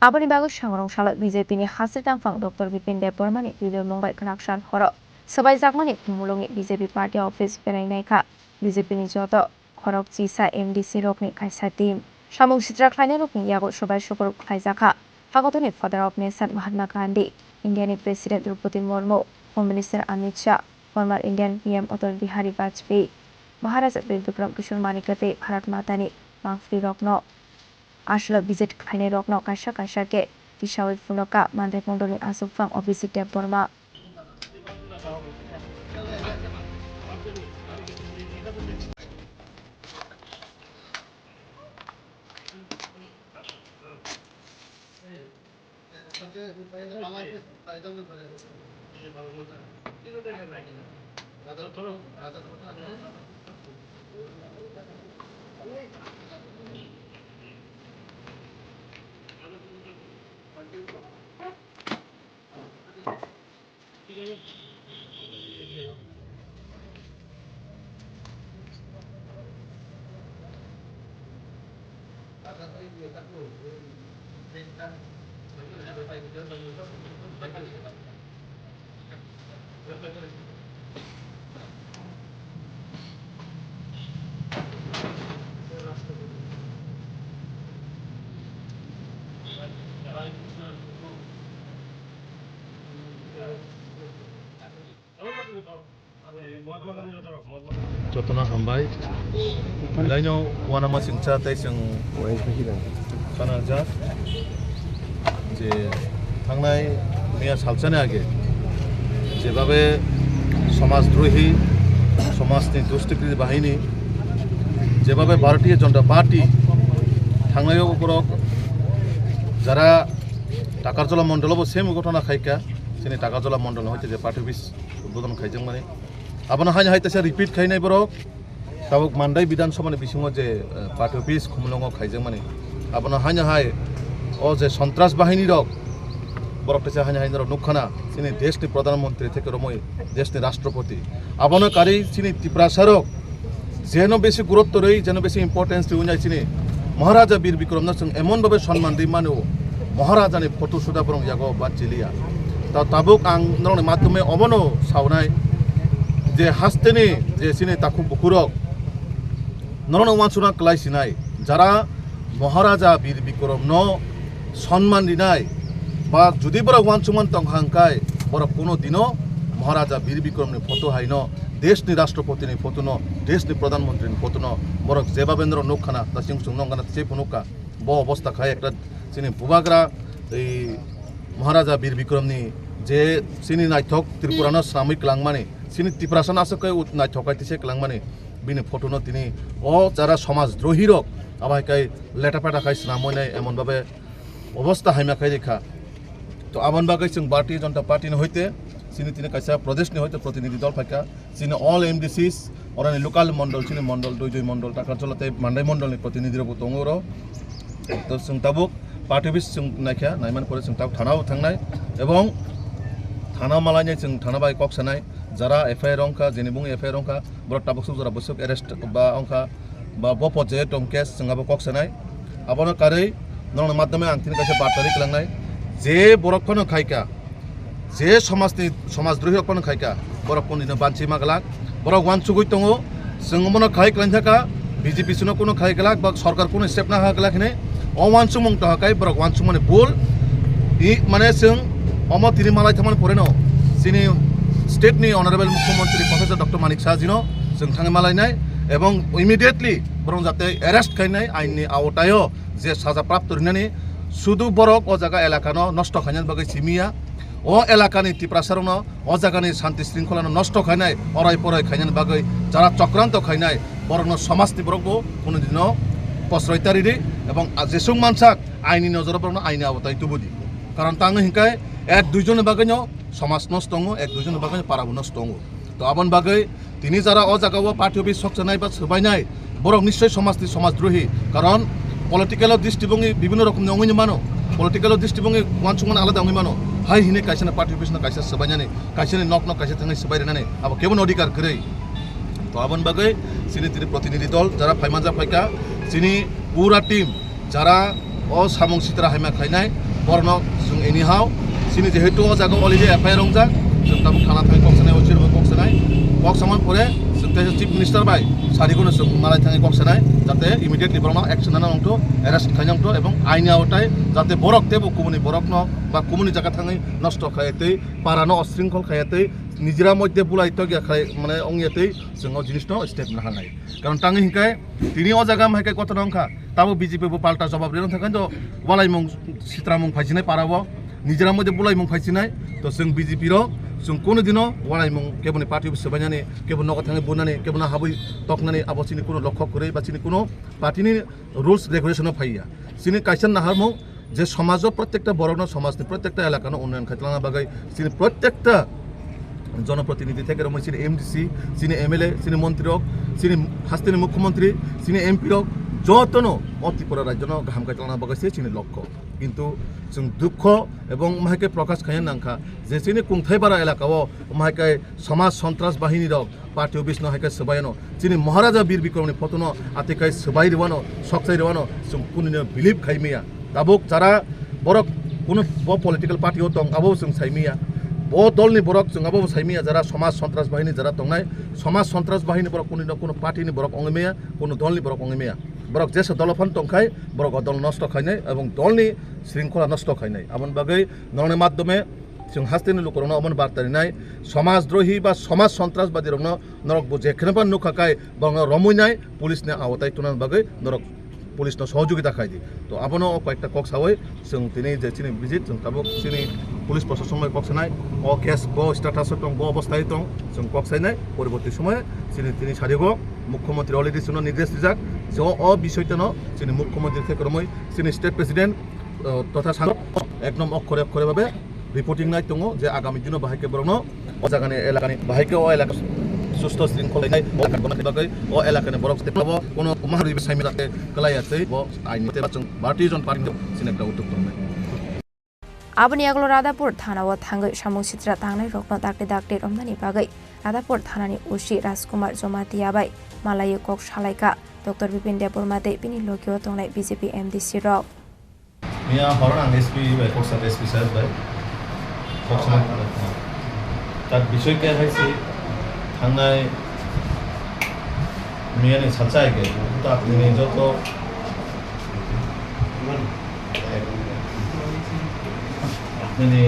आबनि बागै सांग्रांशाला बीजेपीनि हास्टे टांगफां डॉक्टर बिपिन देब बर्मानि दुइदर मुंबाई गनाकसान हर सबाइजाकमानि खुमुलुंनि बीजेपी पार्टी ऑफिस बेरायनायखा बीजेपीनि जत खरक चिसा एमडीसी रकनि कायसा टीम सामुं सिद्रा ख्लायनाय रुपनि यागो सबाय शुक्र ख्लायजाखा हागतनि father of nation Mahatma Gandhi इंडियानि president Droupadi Murmu home minister Amit Shah former Indian PM Atal Bihari Vajpayee Maharaja Bir Bikram Kishore मानिकते भारत मातानि मांफ्रि रत्न आसल विजिट ख्लायनाय रत्न कायसा कायसा के दिशावै फुनका मानदाय मंडलनि आजुफां अभिजित देब Burma Jotona hambai laino wana masing cha tai sing kana ja যে থাংনাই মেয়া সালসানে আগে যেভাবে সমাজদ্রোহী সমাজনি দুষ্কৃতি বাহিনী যেভাবে ভারতীয় জনতা পার্টি থাংনাই উপরক যারা টাকারজলা মণ্ডলবো সেম ঘটনা খাইকা সেনি টাকারজলা মণ্ডল হইতে যে পার্টি অফিস উদ্বোধন খাইজों মানে আবনা হাই হাইতাছে রিপিট খাইনাই বরক তাবক মান্দাই বিধানসভাनि बिसिङाव যে পার্টি অফিস খুমলঙাव খাইजों মানে আবনা হাই হাই ও যে সন্ত্রাস বাহিনী রক বরকটেছে হাই হাই রক নুখানা সিনি দেশনি প্রধানমন্ত্রী থেকে রমই দেশনি রাষ্ট্রপতি আবনা কারি সিনি ত্রিপুরা সরক যেন বেশি গুরুত্ব রই যেন বেশি ইম্পর্টেন্স দিউনাই সিনি মহারাজা বীর বিক্রম নরসিং এমন ভাবে সম্মান দি মানো মহারাজানি ফটো সুদা বরং জাগো বাচিলিয়া তা তাবুক আং নরনি মাধ্যমে অবনো সাউনাই যে হাস্তেনি যে সিনি তাকু বুকুরক নরন ওয়ানসুনা ক্লাইসিনাই যারা মহারাজা বীর বিক্রম ন সম্মান দিনাই বা যদি বড় ওয়ানসুমান তংহাংকাই বড় কোনো দিনও মহারাজা বীর বিক্রমনি ফটো হাইন দেশনি রাষ্ট্রপতিনি ফটো ন দেশনি প্রধানমন্ত্রীনি ফটো ন বড় যেভাবেন্দ্র নোখানা তা সিং সুং নঙ্গানা সে ফনুকা ব অবস্থা খায় একটা সিনি বুবাগ্রা এই মহারাজা বীর বিক্রমনি যে সিনি নাইথক ত্রিপুরানো শ্রামিক লাংমানি সিনি ত্রিপুরাসান আসকে নাইথকাইতিছে লাংমানি বিনি ফটো ন তিনি ও যারা সমাজদ্রোহী রক আবাইকাই লেটাপাটা খাই স্নামনাই এমনভাবে অবস্থা হাইমাখাই রেখা তো আমন বাগাই जों भारतीय जनता पार्टी হইতে সিনি তিনি কাইসা প্রদেশনি হইতে প্রতিনিধি দল ফাইকা সিনি অল এমডিসিস অরানি লোকাল মন্ডল সিনি মন্ডল দুই মন্ডল টাকা চলাতে মান্ডাই মন্ডলনি প্রতিনিধি রব দङर তো जों তাবুক পার্টি অফিস जों নাইখা নাইমান পরে जों তাব থানাও থাংনাই এবং থানা মালানি जों থানা বাই কক্সানাই যারা এফআইআর অংকা যেনি বুং এফআইআর অংকা বড় তাবুক যারা বসক অ্যারেস্ট বা অংকা বা বপজে টম কেস जोंहाबो কক্সানাই আবনো কাरै নরন মাধ্যমে আং তিনি কাছে বার্তারি কলাংনাই যে বরকফनो খাইকা যে সমাজদ্রোহী রকফनो খাইকা বরকফनो बानसि मागलाक बरक वानसुगै दङ जों मनो खाइ क्लाइनथाका बिजेपि सुनो कोनो खाइ गलाक बा सरकार कोनो स्टेप ना हागलाखने अ वानसु मं तहाकाय बरक वानसु माने बोल इ माने जों अम तिनि मालाय थामान परेनो सिनि स्टेटनि अनारेबल मुख्यमंत्री प्रफेसर डॉक्टर मानिक साजिनो जों थाङै मालायनाय এবং ইমিডিয়েটলি বরং যাতে অ্যারেস্ট খাইনাই আইননি আওতায় যে সাজা প্রাপ্ত রিনানি শুধু বরক ও জায়গা এলাকানো নষ্ট খাইনার বাকি সিমিয়া ও এলাকানি ত্রিপ্রাসারণ ও জায়গানি শান্তি শৃঙ্খলানো নষ্ট খাইনাই অরাই পরাই খাইনার বাকি যারা চক্রান্ত খাইনাই বরং সমাজনি বরকবো কোনোদিনও প্রশ্রয়তারি এবং যেসুং মানসাক আইনি নজর বরং আইনি আওতায় তুবুদি কারণ তাঙ্গ হিংকায় এক দুইজনের বাগাইনো সমাজ নষ্ট দङ এক দুইজনের বাগাইনো পারাবো নষ্ট দङ তো আবন বাগৈ তিনি যারা ও জায়গাও পার্টি অফিস সকসানাই বা সবাইনাই বরং নিশ্চয় সমাজদ্রোহী কারণ পলিটিক্যাল দৃষ্টিভঙ্গি বিভিন্ন রকম অঙ্গিনি মানো পলিটিক্যাল দৃষ্টিভঙ্গি ওয়ানসুমান আলাদা অঙ্গি মানো হাই হিনে কাইসানা পার্টি অফিস না কাইসা সবাইনানি কাইসানি নক কাইসা থাঙै সবাইরানানি আবার কেবন অধিকার গरै তো আবন বাগৈ সিনি তিনি প্রতিনিধি দল যারা ফাইমানজা ফাইকা সিনি পুরা টিম যারা ও সামং সিতরা হাইমা খাইনাই বরন जों एनिहाव सिनि जेहेतु ও জায়গা অলরেডি এফআইআর রংজা जों তাবো থানা থাङै কক্সানাই ওচির কক্সানাই কক্সামান পরে চিফ মিনিস্টার বাই সারিগুলো जों মালাই থাङै কক্সানাই যাতে ইমিডিয়েটলি বরং অ্যাকশন নানা অংটো অ্যারেস্ট খাইনাংটো এবং আইনি আওতায় যাতে বরক তেবো কুমনি বরক ন বা কুমনি জায়গা থাङै নষ্ট খাইতে পারানো অশৃঙ্খল খাইতে নিজেরা মধ্যে বুলাইত গিয়া খাই মানে অঙ্গিয়াতেই जों জিনিস ন স্টেপ না হানাই কারণ তাঙै হিংকাই তিনি ও জায়গা মাইকাই কত নংখা তাবো বিজেপি পাল্টা জবাব রেন থাকেন তো ওয়ালাইমং সিত্রামং ফাইছিনাই পারাবো নিজেরা মধ্যে বুলাইমং ফাইছিনাই তো जों বিজেপি র जों কোনো দিনও ওয়ালাইমং কেবনি পার্টি অফিস সবাইনানি কেবন নগদ থাঙै বুনানি কেবন হাবই তকনানি আবো চিনি কোনো লক্ষ্য করে বা চিনি কোনো পার্টিনি রুলস রেগুলেশন ফাইয়া চিনি কাইসান নাহারমং যে সমাজ প্রত্যেকটা বড় সমাজনি প্রত্যেকটা এলাকানো উন্নয়ন খাইতলানা বাগাই চিনি প্রত্যেকটা জনপ্রতিনিধি থেকে রকম চিনি এমডিসি চিনি এমএলএ চিনি মন্ত্রী হোক চিনি হাস্তিনি মুখ্যমন্ত্রী চিনি এমপি হোক যতনো ত্রিপুরা রাজ্য গাহাম খাইতলানা বাগাইছে চিনি লক্ষ্য কিন্তু जों दुख এবং মাইকে প্রকাশ খাইন নাংখা যে চিনি কুংথাইবারা এলাকাও মাইকে সমাজ সন্ত্রাস বাহিনী রক পার্টি অফিস ন হাইকে সবাইনো চিনি মহারাজা বীর বিক্রমনি ফটোনো আতিকাই সবাই রিওয়ানো সকসাই রিওয়ানো जों কুনিনো বিলিভ খাইমিয়া দাবুক যারা বরক কোনো পলিটিক্যাল পার্টিও দং আবো जों সাইমিয়া ও দলনি বরক जों আবো সাইমিয়া যারা সমাজ সন্ত্রাস বাহিনী যারা দংনাই সমাজ সন্ত্রাস বাহিনী বরক কোনো পার্টিনি বরক অঙ্গমিয়া কোনো দলনি বরক অঙ্গমিয়া বরক যেসব দলফান টংখাই বরক দল নষ্ট খাইনাই এবং দলনি শৃঙ্খলা নষ্ট খাইনাই আমন বাগৈ নরনের মাধ্যমে जों हास्तेनि लोकरनो अमन बार्तानि नाय समाजद्रोही बा समाज सन्त्रासबादी रनो नरक बो जेखनेबा नुखाखाय बंग रमुइनाय पुलिसने आवताय तुनान बागै नरक पुलिसनो सहयोगिता खायदि तो आबनो कयेकटा कक सावै जों दिनै जे चिनि भिजिट जों काबो चिनि पुलिस प्रशासन समय कक सानाय अ केस बो स्टेटास दं बो अवस्थाय दं जों कक सायनाय परबर्ती समय चिनि तिनि सारिगो मुख्यमंत्री अलरेडी सुनो निर्देश दिजाक जो अ बिषयतनो चिनि मुख्यमंत्री থেকে রমই চিনি स्टेट प्रेसिडेंट तथा सांसद एकदम अक्षरे अक्षरे भाबे रिपोर्टिं नाय दङ जे आगामी दिनाव बाहायके बरनो अ जागानि एलाकानि बाहायके अ एलाका सुस्थ शृंखला बनायनि बागै अ एलाकानि बरक स्टेटआव कोनो माहारि साइमे जाते कलायासै ब आइन मते जों भारतीय जनता पार्टी सिनेक्टा उतुक दंनाय आबनि आगलो रादापुर थानाव थांगै सामु सित्रा थांनाय रकनो दाकटे रमनानि बागै रादापुर थानानि उसी राजकुमार जमातियाबाय मालाय कक सालायका डॉक्टर विपिन देबरमाते बिनि लोकियो तंनाय बीजेपी एमडीसी रक मिया हरनां एसपी बाय कक्सा एसपी साहेब बाय कक्सा तार বিষয় কে হইছে थांनाय मियानि साचायगे तो आपनि যত আপনি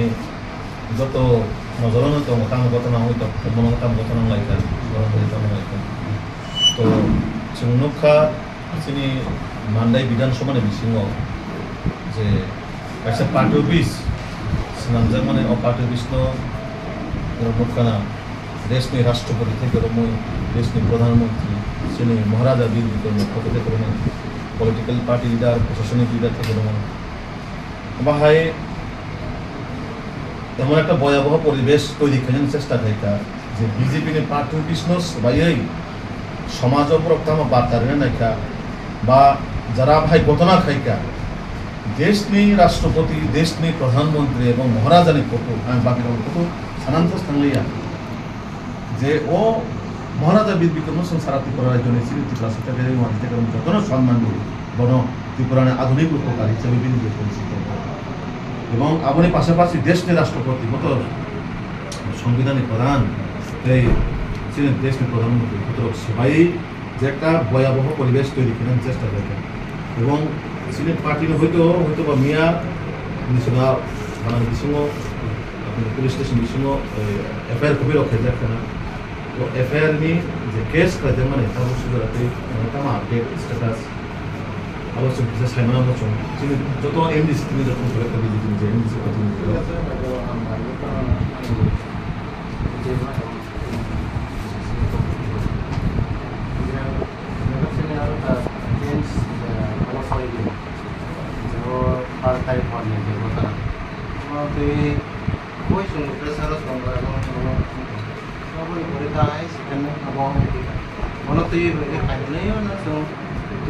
যত নজরনো তো কাম ঘটনা হইতো মন কাম ঘটনা লাইকা গরম হইতো লাইকা তো जोंनुखा जोंनि मान्दाय बिधानसभानि बिथिङाव जे खायसे पार्टी अफिस सिनांजों माने अ पार्टी अफिसनो मुखाना देशनि राष्ट्रपति থেকে রমই देशनि प्रधानमंत्री जोंनि महाराजा बीर बिक्रम থেকে রমই पलिटिकल पार्टी लिडार प्रशासनिक लिडार থেকে রমই बाहाय এমন একটা ভয়াবহ পরিবেশ তৈরি করার চেষ্টা থাকা যে বিজেপিनि पार्टी अफिसनो सबायै समाज उपरक्तम बार्तारने नायका बा जरा भाई घटना खायका देशनि राष्ट्रपति देशनि प्रधानमंत्री एवं महाराजानि फटो आं बाकी फटो सानांतस थांलिया जे ओ महाराजा बीर बिक्रम संसार त्रिपुरा राज्यनि श्री त्रिपुरा सत्याग्रह मानते करम जतन सम्मान दि बनो त्रिपुरानि आधुनिक उपकार हिसाबै बिनि परिचित এবং আপনি পাশাপাশি দেশनि राष्ट्रपति মতো সংবিধানিক প্রধান এই ছিলেন দেশनि প্রধানমন্ত্রী সুতরাং সবাই যে একটা ভয়াবহ পরিবেশ তৈরি করার চেষ্টা করেন এবং সিলেট পার্টির হয়তো বা মিয়া নিশা থানার বিসঙ্গ পুলিশ স্টেশন বিসঙ্গ এফআইআর কপি রক্ষা যাচ্ছে না তো এফআইআর নি যে কেস কাজে মানে তার সুবিধাতে তামা আপডেট স্ট্যাটাস আবশ্যক কিছু সাইমান আবশ্যক যিনি যত এমডিসি তিনি যত করে কবি যিনি যে MDC party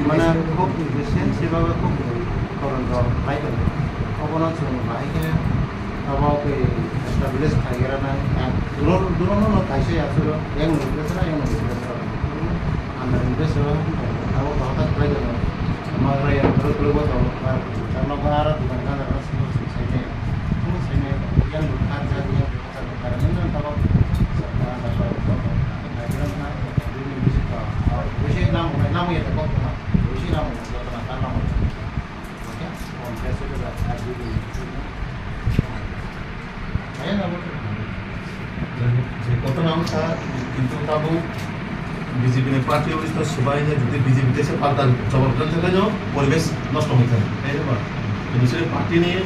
mana kok besen sebagai kok koran dong baik kan apa cuma baik ya apa ke establish kaya na dulu no kaisa ya suruh yang nulis anda nulis apa bahkan baik kan mara yang terus buat apa karena barat bukan kan ada semua saya yang bukan jadi yang karena ini kalau nama ya tak kok nama kan nama oke kongres itu dah ada di saya nama যে ঘটনা কিন্তু তাবো BJP party office তো সবাই যদি BJP দেশে পাল্টা জবাব দিতে থাকে পরিবেশ নষ্ট হয়ে থাকে তাই না কিন্তু সেই পার্টি নিয়ে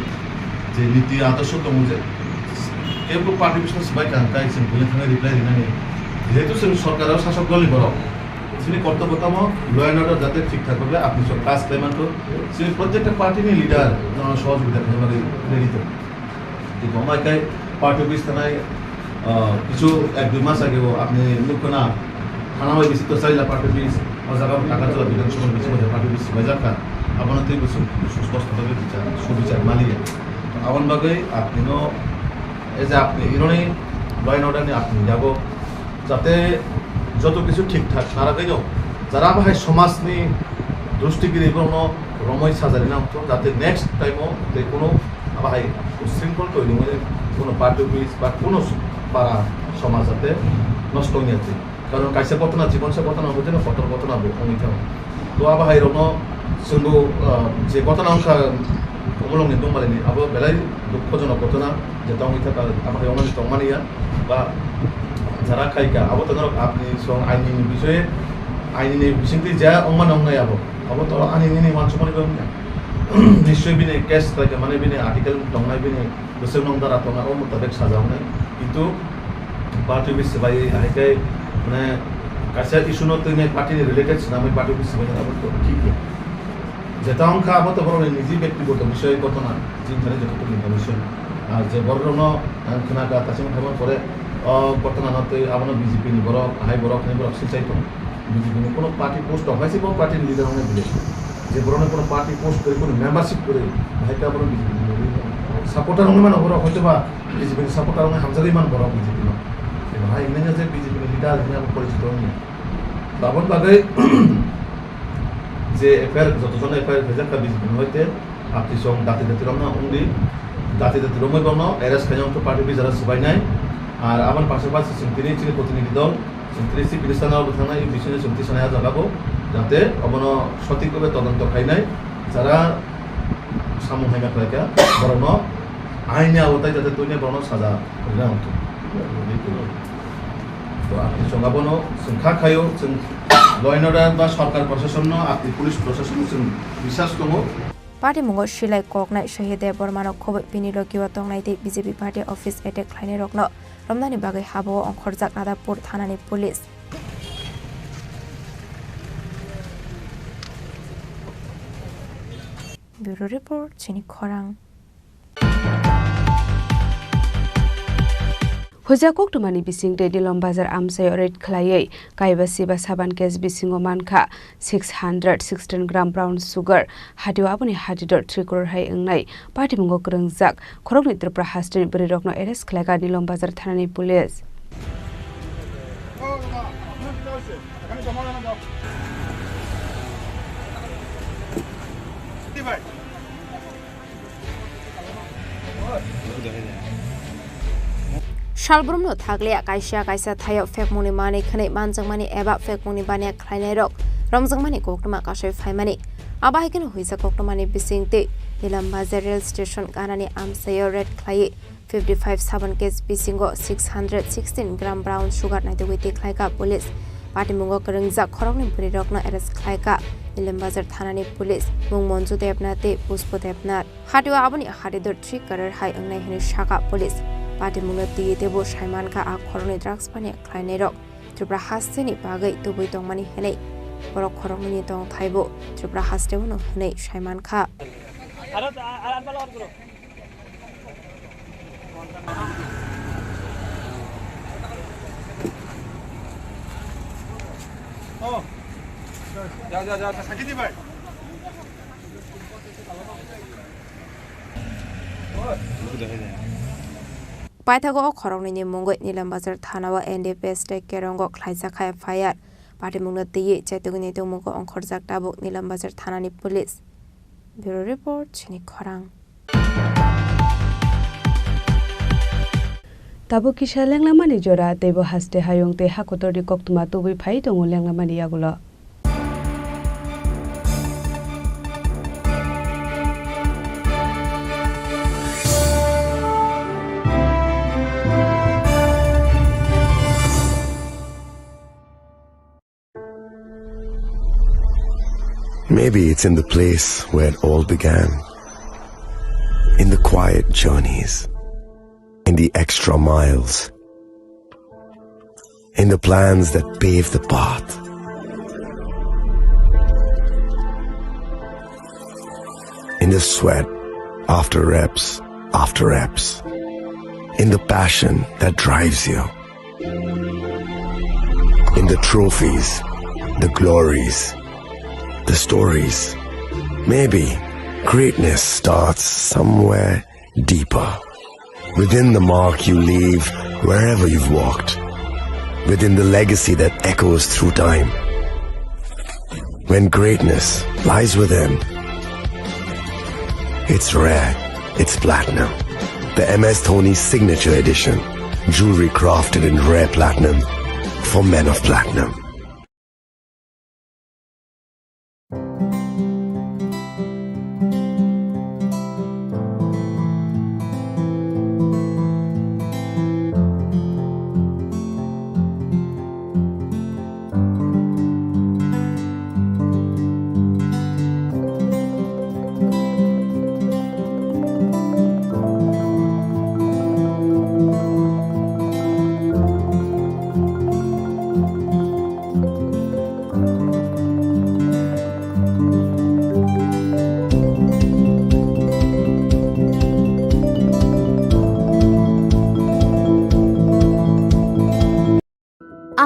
যে নীতি আদর্শ তো মুঝে কেউ পার্টি অফিস সবাই কান্তাই বলে থাকে রিপ্লাই দিনা নেই যেহেতু সরকারের শাসক দলই বড় তিনি কর্তব্যতম ল অ্যান্ড অর্ডার যাতে ঠিকঠাক হবে আপনি সব কাজ পেমেন্ট তিনি প্রত্যেকটা পার্টি নিয়ে লিডার সহযোগিতা প্রেরিত কিন্তু আমাকে পার্টি অফিস থানায় কিছু 1-2 মাস আগেও আপনি লক্ষ্য না থানা হয়ে বেশি তো চাইলা পার্টি অফিস জায়গা টাকা চলা বিধানসভার বেশি পার্টি অফিস বাজারটা আপনার তুই সুস্পষ্টভাবে সুবিচার মালিয়ে আমার বাগে আপনিও এই যে আপনি ইরনি ল অ্যান্ড অর্ডার নিয়ে আপনি যাব যাতে যত কিছু ঠিকঠাক তারা গেল যারা ভাই সমাজনি দৃষ্টিগিরি কোনো রময় সাজারি না হতো যাতে নেক্সট টাইমও যে কোনো ভাই উশৃঙ্খল তৈরি মানে কোনো পার্টি অফিস বা কোনো পাড়া সমাজ যাতে নষ্ট হয়ে আছে কারণ কাইসে ঘটনা জীবন সে ঘটনা হচ্ছে না ফটোর ঘটনা অমিথাম তো ভাই রন সঙ্গে যে ঘটনা অংশ অবলম্বন দমালেনি আবার বেলায় দুঃখজনক ঘটনা যেতাম হইতে আমাকে অনেক টমানিয়া বা যারা খাইকা আবো তো আপনি সং আইনি বিষয়ে আইনি বিষয়টি যা অমান অঙ্গাই আবো তো আইনি মান সমান নিশ্চয়ই বিনে কেস থাকে মানে বিনে আর্টিকেল দংনাই বিনে बोसोर नंग दारा दंगा ओ मुताबिक साजावनाय किन्तु पार्टी अफिस बाय हाइकाय माने कासे इशु न तने पार्टी रिलेटेड नामे पार्टी अफिस बाय आबो तो ठीक है जेता अंका आबो तो बरो निजी व्यक्तिगत বিষয় ঘটনা জিনখানে যতটুকু ইনফরমেশন আর যে বড় ন খানাকা তাসিম খাবার পরে ঘটনা নতে আবনো বিজেপি নি বড় হাই বড় খানি বড় সিচাইতো বিজেপি নি কোনো পার্টি পোস্ট হইছে কোনো পার্টি লিডার হনে দিলে যে বড় কোনো পার্টি পোস্ট করে কোনো মেম্বারশিপ করে হাইকা বড় বিজেপি সাপোর্টার অনুমান বড় হয়তো বা বিজেপি সাপোর্টার অনুমান হামজারি মান বড় বিজেপি ন ভাই ইংরেজি যে বিজেপি লিডার হিনা পরিচিত হনি বাবন বাগে যে এফআইআর যতজন এফআইআর ভেজাকা বিজেপি হইতে আপনি সং দাতি দাতি রমনা উন্দি দাতি দাতি রমই বন এরাস খাইম তো পার্টি যারা সবাই নাই আর আমার পাশাপাশি সিমতিনি চিনি প্রতিনিধি দল সিমতিনি সি পিলিস্তানার থানা এই বিষয়ে সিমতি সানায়া জাগাবো যাতে অবন সঠিকভাবে তদন্ত খাই নাই যারা সামুহিক রাখা বরং আইনি আওতায় যাতে তৈরি বরং সাজা না হতো তো আপনি সঙ্গাবনো সংখ্যা খায়ও ল এন্ড অর্ডার বা সরকার প্রশাসন আপনি পুলিশ প্রশাসন বিশ্বাস করবো पार्टी मुंगो शिलाई कोकनाय शहीदे बर्मानो खबै बिनिलो किवा तंगनायदे बीजेपी पार्टी अफिस एटेक खालायनाय रखनो रमदानि बागै हाबो अंखरजाक नादापुर थानानि पुलिस ब्यूरो रिपोर्ट चिनी खरां हुजाकोक टुमानि बिसिं दिलम बाजार आमसाय रेड खलायै काइबासि बा साबान केस बिसिंगो मानखा 616 ग्राम ब्राउन सुगार हाटिव आबनि हाटिदर 3 करोड़ हाय अंगनाय पार्टी मुंगो करंजाक खरगनि त्रिपुरा हास्टेनि बरि रखनो एरेस्ट खलायगा दिलम बाजार थानानि पुलिस शालब्रुमनो थागलिया काइसा काइसा थायो फेकमुनि माने खनै मानजंमानि एबा फेकमुनि बानिया खलायनाय रक रमजंमानि कोकटमा कासै फायमानि आबाहिकन हुइसा कोकटमानि बिसिंते निलम बाजार रेल स्टेशन गानानि आमसायो रेड खलायै 55 साबन केस बिसिंगो 616 ग्राम ब्राउन सुगार नायदुगैते खलायगा पुलिस पार्टी मुंगो करंजा खरगनि बरि रकनो एरेस्ट खलायगा निलम बाजार थानानि पुलिस मुं मन्जु देबनाते पुष्प देबनाथ हाटिव आबनि हाटिदर 3 करोड़ हाय अंगनाय हनि शाखा पुलिस पार्टी मुंगो टिए देबो साइमान का आखरनि ड्राग्स पाने खलायनाय रक त्रिपुरा हास्टेनि बागै दुबै दंमानि हनै बरक खरगनि दं थाइबो त्रिपुरा हास्टेवनो हनै साइमान का जा साकिनी भाई पाइथागो खरगनि मुंगै निलम बाजार थानावा एनडीपीएस केरंगो खलायजाखा एफआईआर पार्टी मुंगनो टिए चैतुगनि मुंगो अंखरजाक दाबुक निलम बाजार थानानि पुलिस ब्यूरो रिपोर्ट चिनी खरां ताबो किसा लेंलामानि जरा देबो हास्ते हायंते हाकोतरनि कक्तुमा तुबै फाइ दङ लेंलामानि यागुलो Maybe it's in the place where it all began. In the quiet journeys. In the extra miles. In the plans that pave the path. In the sweat after reps. In the passion that drives you. In the trophies, the glories, the stories. Maybe greatness starts somewhere deeper. Within the mark you leave wherever you've walked. Within the legacy that echoes through time. When greatness lies within, it's rare, it's platinum. The MS Dhoni Signature Edition. Jewelry crafted in rare platinum for men of platinum.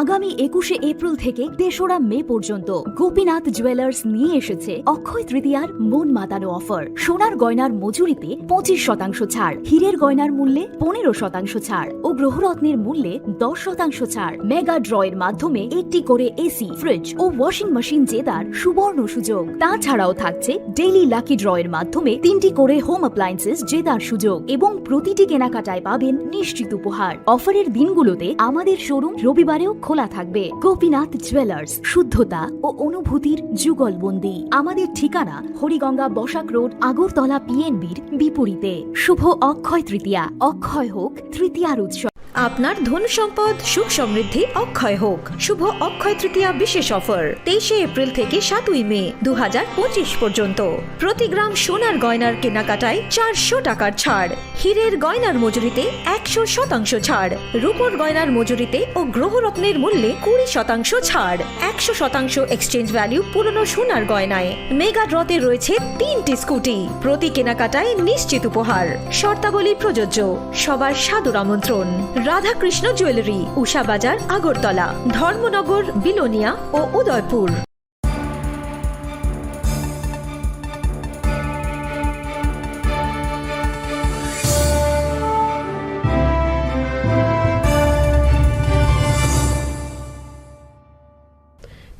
আগামী 21শে April থেকে 3রা মে পর্যন্ত Gopinath jewellers নিয়ে এসেছে অক্ষয় তৃতীয়ার মন মাতানো offer. সোনার গয়নার মজুরিতে 25% ছাড়, হীরের গয়নার মূল্যে 15% ছাড় ও গ্রহরত্নের মূল্যে 10% ছাড়। মেগা ড্রয়ের মাধ্যমে একটি করে এসি, ফ্রিজ ও ওয়াশিং মেশিন জেতার সুবর্ণ সুযোগ। তাছাড়াও থাকছে ডেইলি লাকি ড্রয়ের মাধ্যমে 3টি করে হোম অ্যাপ্লায়েন্সেস জেতার সুযোগ এবং প্রতিটি কেনাকাটায় পাবেন নিশ্চিত উপহার। অফারের দিনগুলোতে আমাদের শোরুম রবিবারেও খোলা থাকবে। গোপীনাথ জুয়েলার্স, শুদ্ধতা ও অনুভূতির যুগলবন্দি। আমাদের ঠিকানা হরিগঙ্গা বসাক রোড, আগরতলা পিএনবির বিপরীতে। শুভ অক্ষয় তৃতীয়া, অক্ষয় হোক তৃতীয়ার উৎসব। আপনার ধন সম্পদ সুখ সমৃদ্ধি অক্ষয় হোক। শুভ অক্ষয় তৃতীয়া বিশেষ অফার 23শে এপ্রিল থেকে 7ই মে 2025 পর্যন্ত। প্রতি গ্রাম সোনার গয়নার কেনাকাটায় 400 টাকার ছাড়, হীরের গয়নার মজুরিতে 100% ছাড়, রূপোর গয়নার মজুরিতে ও গ্রহরত্নের মূল্যে 20% ছাড়, 100% এক্সচেঞ্জ ভ্যালু পুরনো সোনার গয়নায়। মেগা ড্রতে রয়েছে 3টি স্কুটি, প্রতি কেনাকাটায় নিশ্চিত উপহার। শর্তাবলী প্রযোজ্য। সবার সাদর আমন্ত্রণ। রাধাকৃষ্ণ জুয়েলারি, উষা বাজার, আগরতলা, ধর্মনগর, বিলোনিয়া ও উদয়পুর।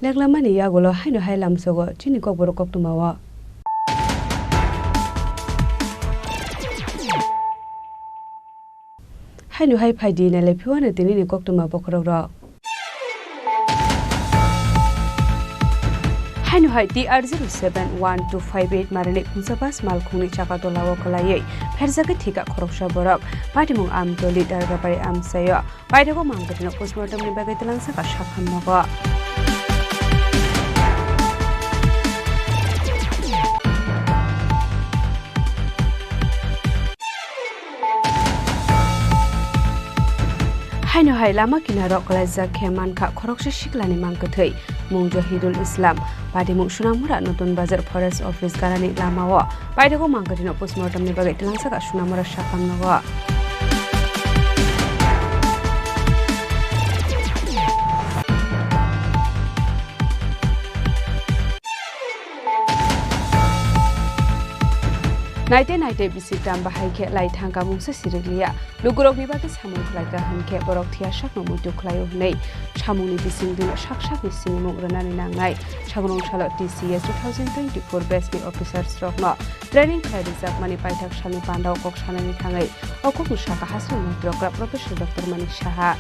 লেগলামানি ইয়াগুলো হাইনো হাই লামসগো চিনি kokborok koktumawa hainu hai phaidi na le phiwane tini ni koktuma bokrok ro hainu hai TR071258 marane khungsabas malkhungni chakatolawo kalaye pherjake thika khoroksa borok patimung amtoli dargapari amsayo paidego mangkatino postmortem ni bagai telangsa ka shaphamnago haino hai lama kinaro kalaija kheman kha khorokse shiklani mangkathai mung Jahidul Islam padimung sunamura notun bazar forest office garani lamao paidego mangkatino postmortem ni bagai telangsa ka sunamura shaphamnago naite bisikram bahai khe lai thangka mungsa siriglia lugurok ni bagi samung khlaika hanke borok thia shakno mutu khlayo nei samungni bising dino shak ni sinimung ranani nangnai sagunong salo TCS 2024 best officers rokno training khairi jakmani paithak sani pandau kok sanani thangai okok shaka hasri program professor Dr. Manik Saha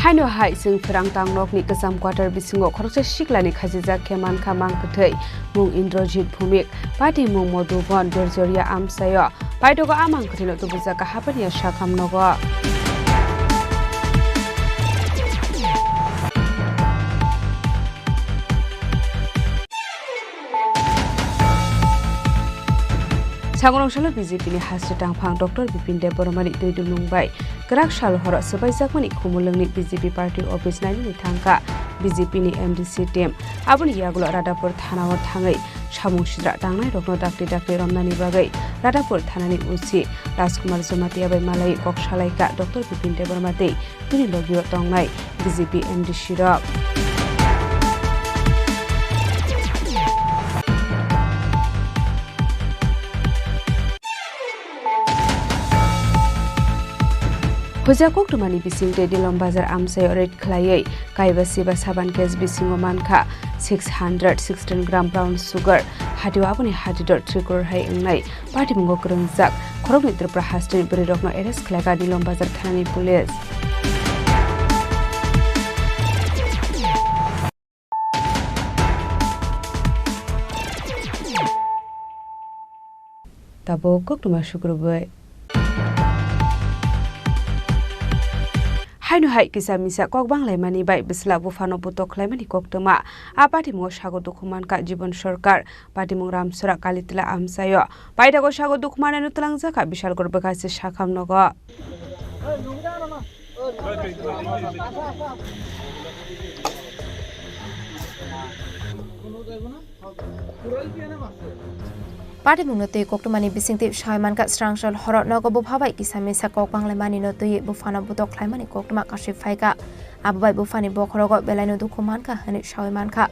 haino hai sing phrang tangnok ni kasam quarter bisingo khorokse shiklani khajija kheman kha mangkathai mung Indrajit Bhumik pati mung Modubon Dorjoria amsayo paidogo amang khathino tubuja ka hapania shakhamnogo Sagunong salo BJP ni hasri tangphang Dr. Bipin Deboromani Doidul Mungbai Kerak Sal Horo Sebaijakmani Khumulungni BJP Party Office Nani ni thangka BJP ni MDC team aboni yagulo Radapur Thanao thangai samung sidra tangnai rokno dakti romnani bagai Radapur Thanani usi Rajkumar Jomati abai malai koksalaika Dr. Bipin Deboromati tini logio tongnai BJP MDC rok Puja koktumani bisingte dilom bazar amsayo red khlaiei kaibasi ba saban case bisingo mankha 616 gram brown sugar hatiwa aboni hatidor 3 crore hai engnai party mungo krungjak khorokni Tripura hastin burirokno arrest khlaika dilom bazar thanani police tabo koktuma shukrubai haino hai kisa misa kok banglai mani bai bisla bufano butok klaimani koktoma apati mo sago dokuman ka jibon sarkar pati mung ramsura kalitila amsayo paidago sago dokuman anu telangja ka bishal gorbe kaise shakhamnogo Party Munate Koktomani Bisingti Shaimanka Strangshal Horror Nogobu Hawaii Kisamisa Kok Banglamani no Tui Bufana Budok Climani Koktoma Kashifaka Abai Bufani Bokorogo Belano Dukumanka and Shaimanka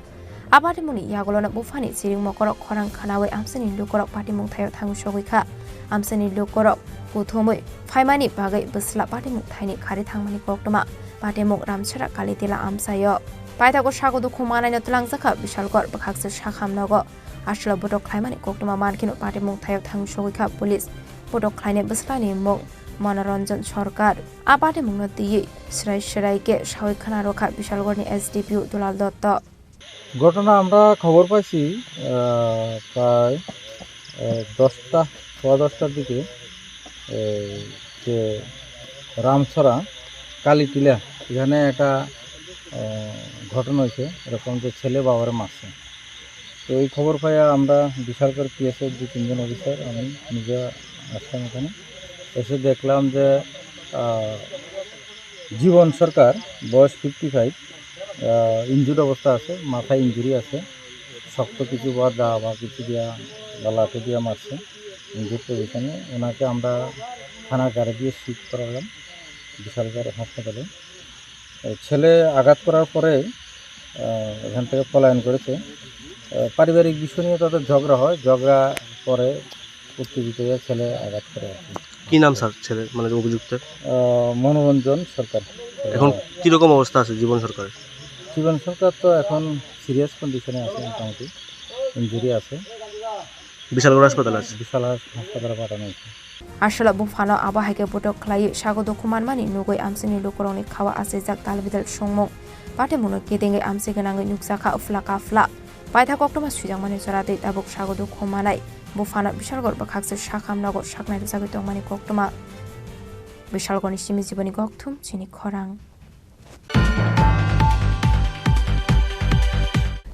Abati Muni Yagolona Bufani Siri Mokorok Khorang Kanawe Amseni Lukorok Party Mutayo Tangushowika Amseni Lukorok Utomui Faimani Bagai Busla Party Mutani Karitangmani Koktoma Party Muk Ramchara Kalitila Amsayo Paitago Shago Dukumana no Tlangzaka Bishalgor Bakaks Shakam Nogo Ashla Budok Climani Koktoma Mankino Party Mutayo Tangushowika Police Budok Cline Buslani Mok Monoranjan Shorkar Abati Munati Shrai Shraike Shawi Kanaroka Bishalgorni SDPU Dulal Dotto ঘটনা আমরা খবর পাইছি প্রায় 10টা সোয়া 10টার দিকে যে রামছড়া কালীটিলা এখানে একটা ঘটনা হয়েছে এরকম যে ছেলে বাবার মারছে তো এই খবর পাই আমরা বিশালগড় পিএসএফ 2-3 জন অফিসার আমি নিজে আসলাম এখানে এসে দেখলাম যে জীবন সরকার বয়স 55 ইনজুরি অবস্থা আছে মাথায় ইনজুরি আছে শক্ত কিছু বা দা বা কিছু দিয়া বা লাঠি দিয়া মারছে ইনজুরি পজিশনে ওনাকে আমরা থানা গাড়ি দিয়ে শিফট করালাম বিশালগড় হাসপাতালে ছেলে আঘাত করার পরে এখান থেকে পলায়ন করেছে পারিবারিক বিষয় নিয়ে তাদের ঝগড়া হয় ঝগড়া পরে উত্তেজিত হয়ে ছেলে আঘাত করে কি নাম স্যার ছেলে মানে অভিযুক্তের মনোরঞ্জন সরকার এখন কি রকম অবস্থা আছে জীবন সরকারের জীবন সরকার তো এখন সিরিয়াস কন্ডিশনে আছে মোটামুটি ইনজুরি আছে বিশালগড় হাসপাতালে আছে বিশাল হাসপাতালে পাঠানো হয়েছে Ashla Bufano Abahake Budok Clay Shago Dokuman Mani Nugoi Amsini Lukoroni Kawa Asizak Talvidal Shongmo Patemuno Kidding Amsiganang Nuksaka Flaka Fla Paita Koktoma Sujang Mani Sarate Abuk Shago Dokumanai Bufana Bishalgor Bakaks Shakam Nago Shakna Sagito Mani Koktoma Bishalgoni Shimizibani Goktum Chini Khorang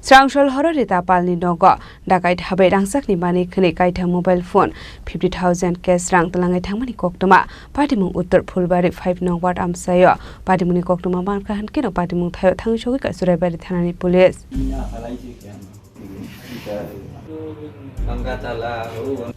Strangshal Hororita Palni Nogo, Dakait Habe Rangsakni Mani Kane Kaita mobile phone, 50,000 cash rank Talangai Tamani Koktoma, Patimu Uttar Pulbari 5 no Wat Amsayo, Patimuni Koktoma Mankahan Kino Patimu Tangshoka Surabari Tanani Police.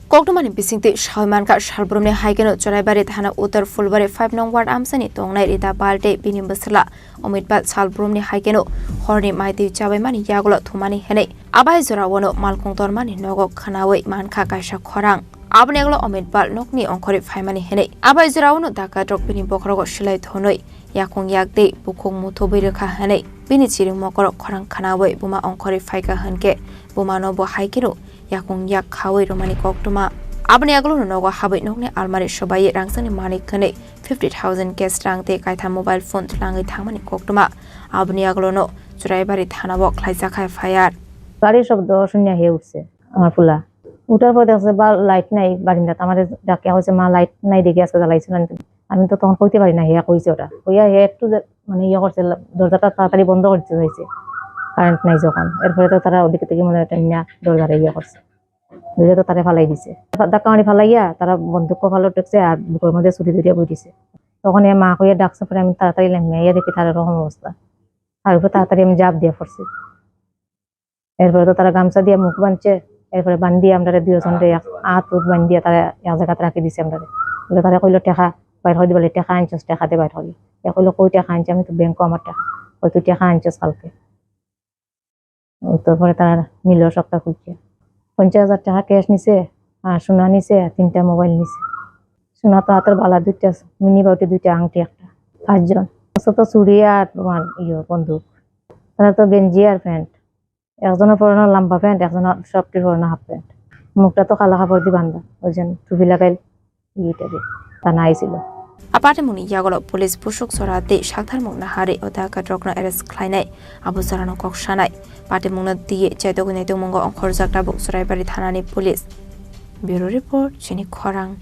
Koktomani Bisingti Shalmanka Shalbrumne Haikeno Chorabari Thana Uttar Fulbari 5 no Wat Amsani Tongnai Rita Balte Binim Basla Omidbat Shalbrumne Haikeno Horni Maiti Chabemani Yagolo Thumani Hene Abai Zorawono Malkong Tormani Nogo Kanawe Manka Kasha Khorang Abneglo Omidbat Nokni Onkori Faimani Hene Abai Zorawono Daka Drok Binim Bokrogo Shilai Thonoi Yakong Yakde Bukong Mutobirika Hene Bini Chiring Mokoro Khorang Kanawe Buma Onkori Faika Hanke Buma Nobo Haikino Yakong Yak Kawe Romani Koktoma Abneglo Nogo Habit Nokne Almari Shobai Rangsani Mani Kane 50,000 guest rank de Kaita mobile phone Langi Tamani Koktoma Abneglo no Churaibari Thanabo Klaisakai Fire গাড়ি শব্দ শুনে হয়ে উঠছে আমার ফুলা উঠার পর দেখছে বা লাইট নাই বারিন্দাতে আমার ডাকে হয়েছে মা লাইট নাই দেখে আজকে জ্বালাইছিল আমি তো তখন কইতে পারি না হিয়া কইছে ওটা হইয়া হে একটু মানে ইয়ে করছে দরজাটা তাড়াতাড়ি বন্ধ করতে হয়েছে কারেন্ট নাই যখন এরপরে তো তারা ওদিকে থেকে মনে একটা নিয়ে দরজাটা ইয়ে করছে বুঝে তো তারা ফালাই দিছে ধাক্কা মারি ফালাইয়া তারা বন্দুক ফালো টেকছে আর বুকের মধ্যে ছুটি ধরিয়া বই দিছে তখন এ মা কইয়া ডাকছে পরে আমি তাড়াতাড়ি লেমিয়া দেখি তার এরকম অবস্থা তারপরে তাড়াতাড়ি আমি জাপ দিয়ে পড়ছি এরপরে তো তারা গামছা দিয়ে মুখ বাঁধছে এরপরে বান্ধিয়ে আমরা দুজনরে হাত উঠ বান্ধিয়ে তারা এক জায়গাতে রাখি দিছে আমরা বলে তারা কইলো টাকা বাইর হয়ে দিবলে টাকা আনছস টাকাতে বাইর হলি এ কইলো কই টাকা আনছি আমি তো ব্যাংকও আমার টাকা ওই তুই টাকা আনছস কালকে তারপরে তারা নিল সপ্তাহ খুঁজছে 50,000 টাকা ক্যাশ নিছে আর সোনা নিছে 3টা মোবাইল নিছে সোনা তো হাতের বালা 2টা মিনি বাউটি 2টা আংটি একটা 5 জন তো চুড়ি আর তোমার বন্দুক তারা তো গেঞ্জি আর প্যান্ট একজনের পরনো লম্বা প্যান্ট একজনের সবটির পরনো হাফ প্যান্ট মুখটা তো কালো কাপড় দিয়ে বান্ধা ওইজন টুপি লাগাইল ইটা দিয়ে তা নাইছিল Apartemuni Yagolo Police Pushuk Sorate Shaktar Mugna Hari Odaka Drogna Eres Kleinai Abu Zarano Kokshanai Patemuna Die Chedoguneto Mungo on Korzakta Buk Soraibari Thanani Police Bureau Report Chini Khorang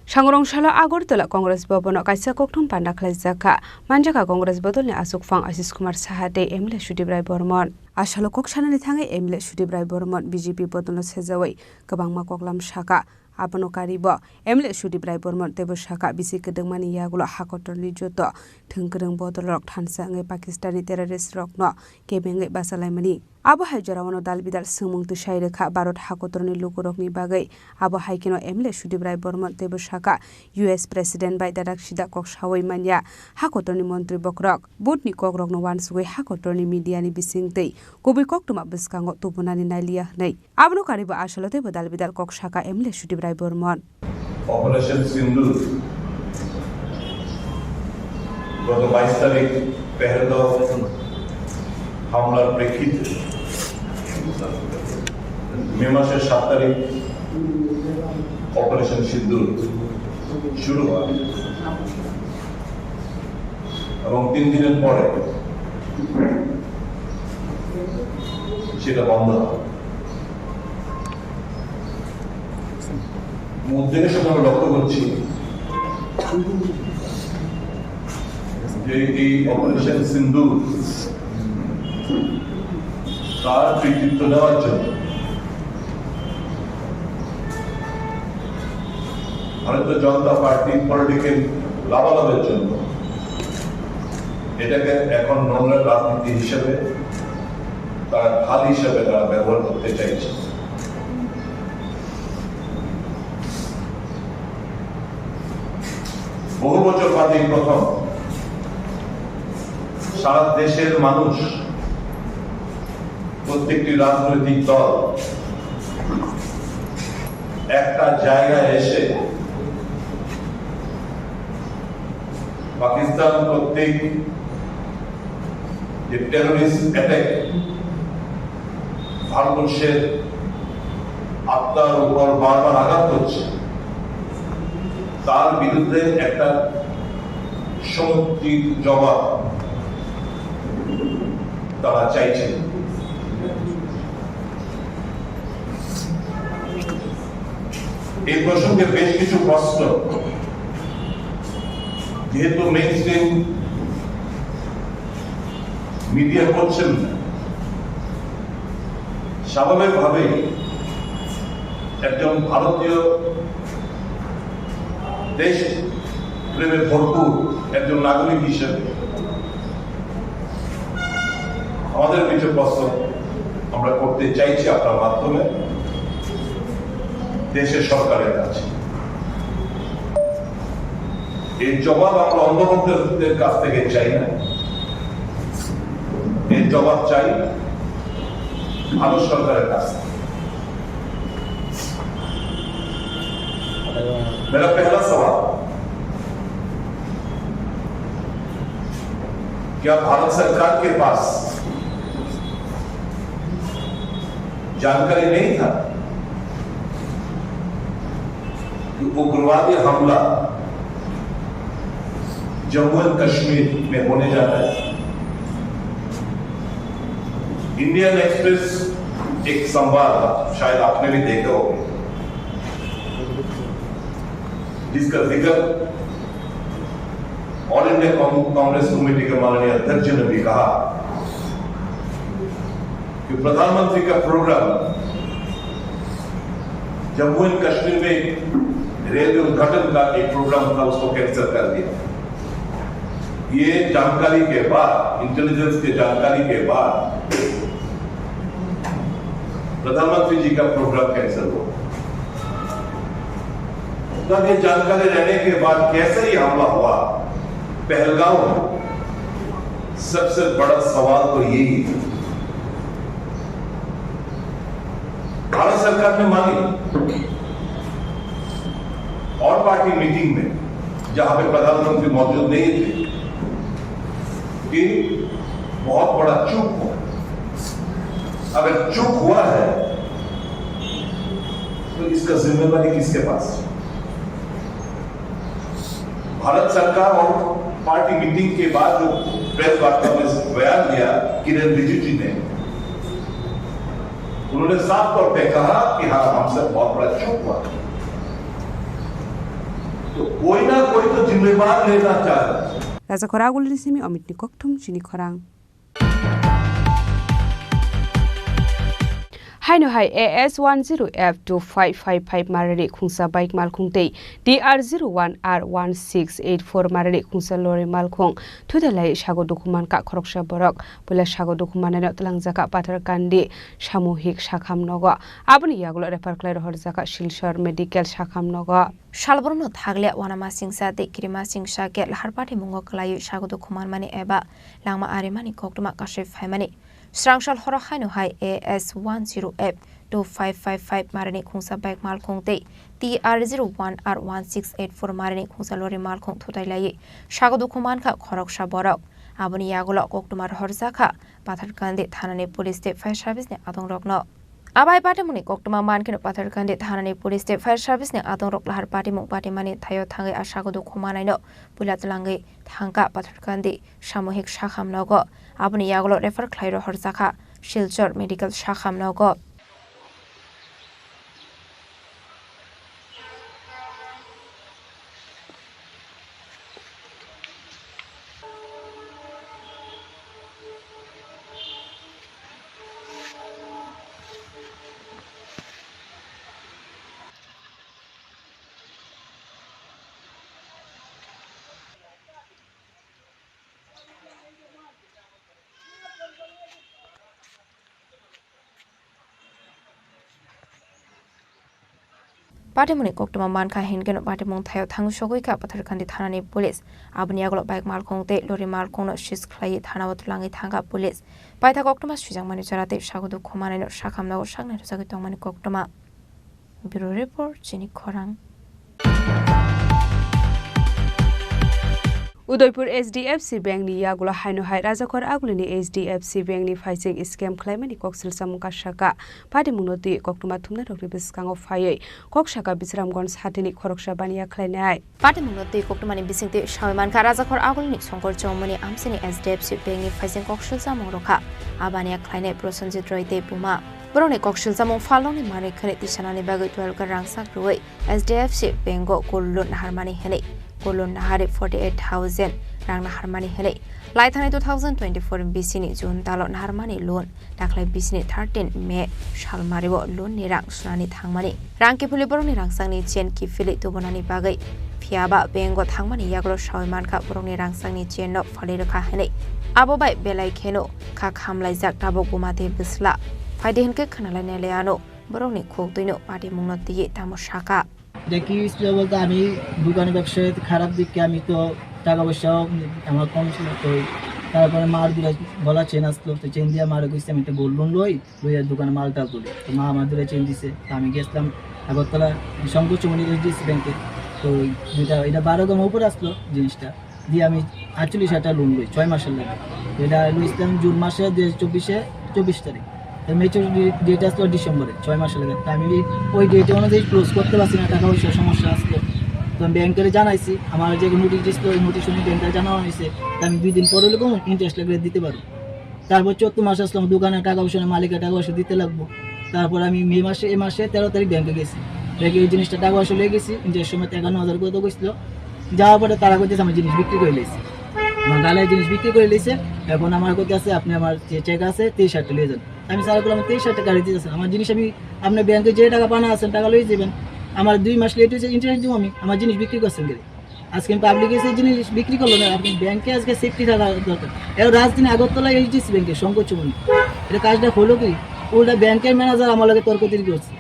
Shangrongshalo Agortola Congress Bobono Kaisa Koktum Panda Klazaka Manjaka Congress Bodolni Asuk Fang Asis Kumar Sahade Emile Shudibrai Bormon Ashalo Kokshana Tange Emile Shudibrai Bormon BJP Bodono Sezaway Kabang Makoklam Shaka Abano karibo emle Sudip Rai Bormon tebo shaka bisi kedengmani yagulo hakotorni joto thengkereng bodolok thansa ngai Pakistani terrorist rokno kebengai basalaimani abo haijarawono dalbidal sumung tu shaireka Bharat hakotorni lukurokni bagai abo haikeno emle Sudip Rai Bormon tebo shaka US President bai dadak sida kok shawai manya hakotorni mantri bokrok butni kokrokno wansugoi hakotorni media ni bisingtei kobi koktuma biskango tubunani nailia nei abno karibo asalote bodal bidal kok shaka emle Sudip Rai Bormon operation সিন্দুর গত 22 তারিখ পেহেলগাঁও হামলার প্রেক্ষিতে মে মাসের 7 তারিখ operation সিন্দুর শুরু হয় এবং 3 দিনের পরে সেটা বন্ধ হয় উদ্যোগের সাথে আমরা লক্ষ্য করছি যে এই অপারেশন সিন্দুর তার কৃতিত্ব নেওয়ার জন্য ভারতীয় জনতা পার্টি পলিটিক্যাল লাভালাভের জন্য এটাকে এখন নোংরা রাজনীতি হিসেবে তারা ঢাল হিসেবে তারা ব্যবহার করতে চাইছে বহু বছর বাদে প্রথম সারা দেশের মানুষ প্রত্যেকটি রাজনৈতিক দল একটা জায়গায় এসে পাকিস্তান প্রত্যেক যে টেরোরিস্ট অ্যাটাক ভারতবর্ষের আত্মার উপর বারবার আঘাত করছে তার বিরুদ্ধে একটা সমুচিত জবাব তারা চাইছে এই প্রসঙ্গে বেশ কিছু প্রশ্ন যেহেতু মেইনস্ট্রিম মিডিয়া করছেন না স্বাভাবিকভাবেই একজন ভারতীয় দেশ প্রেমে ভরপুর একজন নাগরিক হিসেবে আমাদের কিছু প্রশ্ন আমরা করতে চাইছি আপনার মাধ্যমে দেশের সরকারের কাছে এর জবাব আমরা অন্ধভক্তদের কাছ থেকে চাই না এর জবাব চাই ভারত সরকারের কাছ থেকে मेरा पहला सवाल क्या भारत सरकार के पास जानकारी नहीं था कि उग्रवादी हमला जम्मू एंड कश्मीर में होने जा रहा है इंडियन एक्सप्रेस एक संवाद शायद आपने भी देखा होगा जिसका जिक्र ऑल इंडिया कांग्रेस कमेटी के माननीय अध्यक्ष ने भी कहा कि प्रधानमंत्री का प्रोग्राम जम्मू एंड कश्मीर में रेलवे उद्घाटन का एक प्रोग्राम था उसको कैंसिल कर दिया ये जानकारी के बाद इंटेलिजेंस की जानकारी के बाद प्रधानमंत्री जी का प्रोग्राम कैंसिल हुआ तब ये जानकारी रहने के बाद कैसे ही हमला हुआ पहलगांव में सबसे बड़ा सवाल तो यही है भारत सरकार ने मानी और पार्टी मीटिंग में जहां पे प्रधानमंत्री मौजूद नहीं थे कि बहुत बड़ा चूक हो अगर चूक हुआ है तो इसका जिम्मेदारी किसके पास है भारत सरकार और पार्टी मीटिंग के बाद जो प्रेस वार्ता में बयान दिया किरण रिजिजू ने उन्होंने साफ तौर पे कहा कि हाँ हमसे बहुत बड़ा चूक हुआ तो कोई ना कोई तो जिम्मेवार लेना चाहिए Raja Khoragul Risimi Amit Nikoktum Chini Khorang Haino hai AS10F2555 marari khungsa bike malkhungtei DR01R1684 marari khungsa lorry malkhung thudalai sago dokuman ka khoroksa borok pula sago dokuman na tlangjaka pathar kandi samuhik sakham nogo aboni yagulo refer klair horjaka silchar medical sakham nogo Shalborno thagle wanama singsa de kirima singsa ke laharpati mungo klayu sago dokuman mani eba langma arimani koktuma kashe phaimani Srangshal horo haino hai AS10F2555 marani khungsa bike malkhungtei TR01R1684 marani khungsa lorry malkhung thudailai sago dokuman ka khoroksa borok aboni yagulo koktumar horjaka patharkande thanani police state fire service ne adong rokno Abai party muni koktuma mankino patharkande thanani police state fire service ne adong rok lahar party mung party mani thayo thangai asago dokuman aino pulatlangai thangka patharkande samuhik sakham nogo aboni yagulo refer khlairo horjaka silchor medical sakham nogo Patemuni koktuma manka hingeno patemung thayo thangu sogoi ka patharkandi thanani police abuni aglo bike malkhongte lori malkhongno shish khlai thanawat langi thanga police paitha koktuma sujangmani charate sagodu khomaneno sakhamnago sakna rosagi tongmani koktuma Bureau Report Chini Khorang Udaipur HDFC Bank ni yagulo haino hai rajakor agulini HDFC Bank ni phaiching scam claimani koksil samuka shaka padi munoti koktuma thumna rokri biskango phaiye kokshaka bisramgon satini khoroksa baniya khlainai padi munoti koktumani bisingte shaiman ka rajakor agulini songkor chomani amsini HDFC Bank ni phaiching koksil samung rokha abaniya khlainai prosenjit roite puma Borone koksil samung faloni mare khane tisanani bagai 12 ka rangsak roi HDFC Bank go kullun harmani hele Kolon nahari 48,000 rang naharmani hele laithani 2024 bisini June talo naharmani loan daklai bisini 13 May shalmaribo loan ni rang sunani thangmani rang ki phuli boroni rang sangni chen ki phili tubonani bagai phiaba bengo thangmani yagro shaiman ka boroni rang sangni chen no phali rakha hele abo bai belai kheno kha khamlai jak tabo gumate bisla faide hinke khanalai neleano boroni khoktoino pati mungno tiye tamo shaka দেখি বলতে আমি দোকানে ব্যবসায় খারাপ দিকে আমি তো টাকা পয়সাও আমার কম ছিল তো তারপরে মার দূরে গলা চেন আসলো তো চেন দিয়ে মারে গেছি আমি তো গোল্ড লোন লইয়া দোকানে মালটা তুলি তো মা আমার দূরে চেন দিছে তো আমি গেছিলাম আগরতলা শঙ্কর চৌমনি HDFC ব্যাংকে তো এটা 12 গ্রাম উপরে আসলো জিনিসটা দিয়ে আমি 48,000 লোন লই 6 মাসের লাগে এটা লইছিলাম জুন মাসে 2024 তারিখ মেচুরিটি ডেট আসলো ডিসেম্বরে 6 মাসের লাগে তো আমি ওই ডেটে অনুযায়ী ক্লোজ করতে পারছি না টাকা পয়সার সমস্যা আসলো তো আমি ব্যাংকে জানাইছি আমার যে নোটিশ দিছিল ওই নোটিশ শুনে ব্যাংকে জানানো হয়েছে আমি 2 দিন পরে লোক ইন্টারেস্ট লাগলে দিতে পারবো তারপর 14 মাস আসলাম দোকানে টাকা পয়সা মালিকের টাকা পয়সা দিতে লাগবো তারপর আমি এই মাসে 13 তারিখ ব্যাংকে গেছি ব্যাংকে এই জিনিসটা টাকা পয়সা লেগে গেছি ইন্টারেস্ট সময় 51,000 করে তো গেছিল যাওয়ার পরে তারা কইতেছে আমার জিনিস বিক্রি করে লেছি আমার গালায় জিনিস বিক্রি করে লেছে এখন আমার কাছে আছে আপনি আমার যে চেক আছে 23,000 নিয়ে যান আমি স্যার বললাম 23,000 টাকা দিতে আছে আমার জিনিস আমি আপনার ব্যাংকে যে টাকা পানা আছেন টাকা লই যাবেন আমার 2 মাস লেট হয়েছে ইন্টারেস্ট দিব আমি আমার জিনিস বিক্রি করছেন গেলে আজকে পাবলিক এসে জিনিস বিক্রি করলো না আপনি ব্যাংকে আজকে সেফটি থাকা দরকার এর রাজধানী আগরতলা HDFC ব্যাংকে শঙ্কর চৌমনি এটা কাজটা হলো কি ওটা ব্যাংকের ম্যানেজার আমার লাগে তর্কতির করছে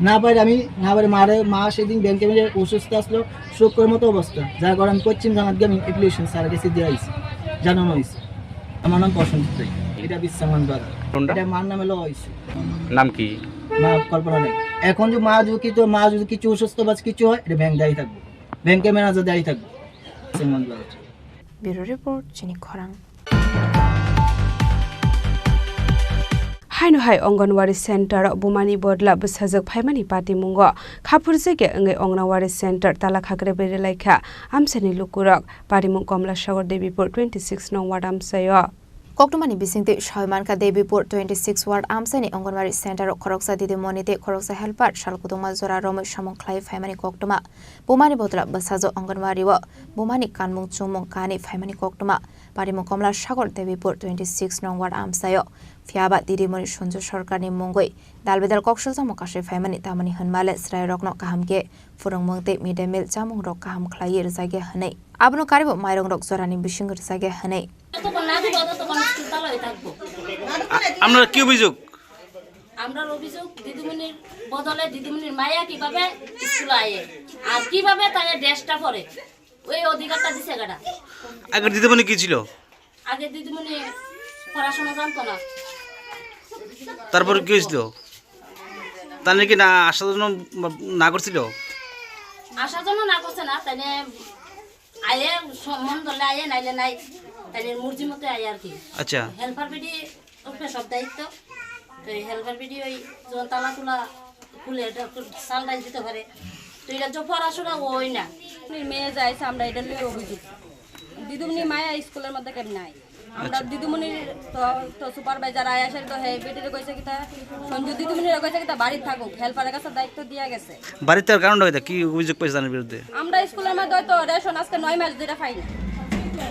না পারে আমি না পারে মা সেদিন ব্যাংকে মেয়ে অসুস্থ আসলো শোকের মতো অবস্থা যার কারণে আমি পশ্চিম জানাত গিয়ে আমি অ্যাপ্লিকেশন স্যার কাছে দিয়ে আইছি জানানো হয়েছে আমার নাম প্রসঞ্জিত রায় এটা বিশ্বামান বাজার এটা মার নামে লো হয়েছে নাম কি মা কল্পনা নেই এখন যে মা যদি কিছু অসুস্থ বা কিছু হয় এটা ব্যাংক দায়ী থাকবে ব্যাংকের ম্যানেজার দায়ী থাকবে বিশ্বামান বাজার ব্যুরো রিপোর্ট চিনি খরাং Haino hai Onganwari Center Bumani Bodla Busajak Phaimani Pati Mungo Khapurjege Ngai Onganwari Center Tala Khakre Bere Laikha Amsani Lukurak Parimung Komla Sagar Devipur 26 Nong Ward Amsayo Koktomani bisingte Shaimanka Devipur 26 Ward Amsani Anganwari Center Khoroksa Didimmonite Khoroksa Helper Shalkutuma Zora Romo Shamong Klai Famani Koktoma Bomani Botra Basazo Anganwari wa Bomani Kanmung Chumong Kani Famani Koktoma Parimu Komla Shagor Devipur 26 Nong Ward Amsayo Fiaba Didimoni Shunju Sorkarni Mongoi Dalbedal Kokshulza Mokashe Famani Tamani Hanmale Srai Rokno Kahamge Furung Mongte Midemil Jamung Rok Kaham Klai Rzage Hane Abno Karibo Mairong Rok Zorani Bishing Rzage Hane আমরা কি অভিযোগ আমরা অভিযোগ দিদিমণির বদলে দিদিমণির মায়া কিভাবে স্কুলে আয়ে আর কিভাবে তার ড্রেসটা পরে ওই অধিকারটা দিছে গাড়া আগে দিদিমণি কি ছিল আগে দিদিমণি পড়াশোনা জানতো না তারপর কি হইছিল তার নাকি না আসার জন্য না করছিল আসার জন্য না করছে না তাইলে আয়ে মন ধরলে আয়ে নাইলে নাই তাইলে মুরজি মতো আয়ে আর কি আচ্ছা হেল্পার বিডি ওকে সব দায়িত্ব তো হেল্পার বিডি ওই যখন তালা তুলা খুলে এটা সালটাই দিতে পারে তো এটা যে পড়াশোনা ওই না মেয়ে যাইছে আমরা এটা লিয়ে অভিযোগ দিদিমণি মায়া স্কুলের মধ্যে কেন নাই আমরা দিদিমণির তো সুপারভাইজার আয়াসের তো হে বেটিরে কইছে কিতা সঞ্জু দিদিমণির কইছে কিতা বাড়ি থাকুক হেল্পারের কাছে দায়িত্ব দিয়া গেছে বাড়িতে আর কারণ হইতা কি অভিযোগ পাইছে তার বিরুদ্ধে আমরা স্কুলের মধ্যে তো রেশন আজকে 9 মাস ধরে পাই না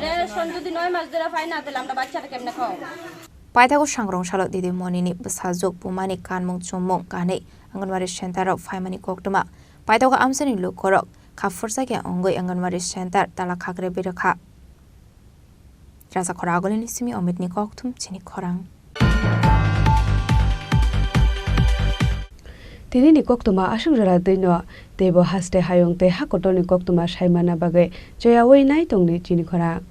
রেশন যদি 9 মাস ধরে পাই না তাহলে আমরা বাচ্চাটা কেমনে খাওয়াবো Paitago Shangrong Shalo Didimmonini Basazok Bumani Kanmung Chumong Kane Anganwari Center Famani Koktoma Paitago Amsani Lukorok Kafursake Ongoi Anganwari Center Talakagre Biraka Rasa Koragolini Simi Omitni Koktum Chini Khorang Tinini Koktoma Ashangrala Dino Debo Haste Hayong Te Hakotoni Koktoma Shaimana Bagai Joya Wei Nai Tongni Chini Khorang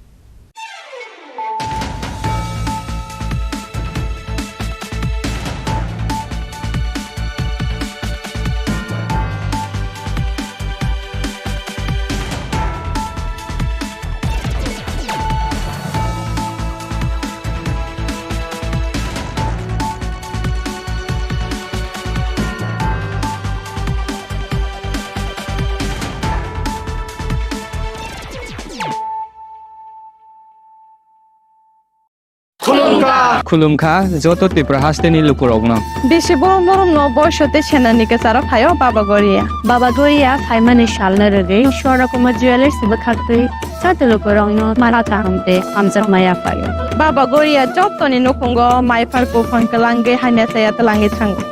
खुलुमखा जत त्रिपुरा हास्टेनि लुकुरगना बेसे बरम बरम न बयसते सेनानिके सारा फायो बाबा गोरिया फाइमानि शालना रगे शोरा कुमा jewellers बखाते साते लुकुरंग मारा ताहमते हमजा माया फायो बाबा गोरिया जतनि नखंगो माइफार को फंकलांगे हाने साया तलांगे थांगो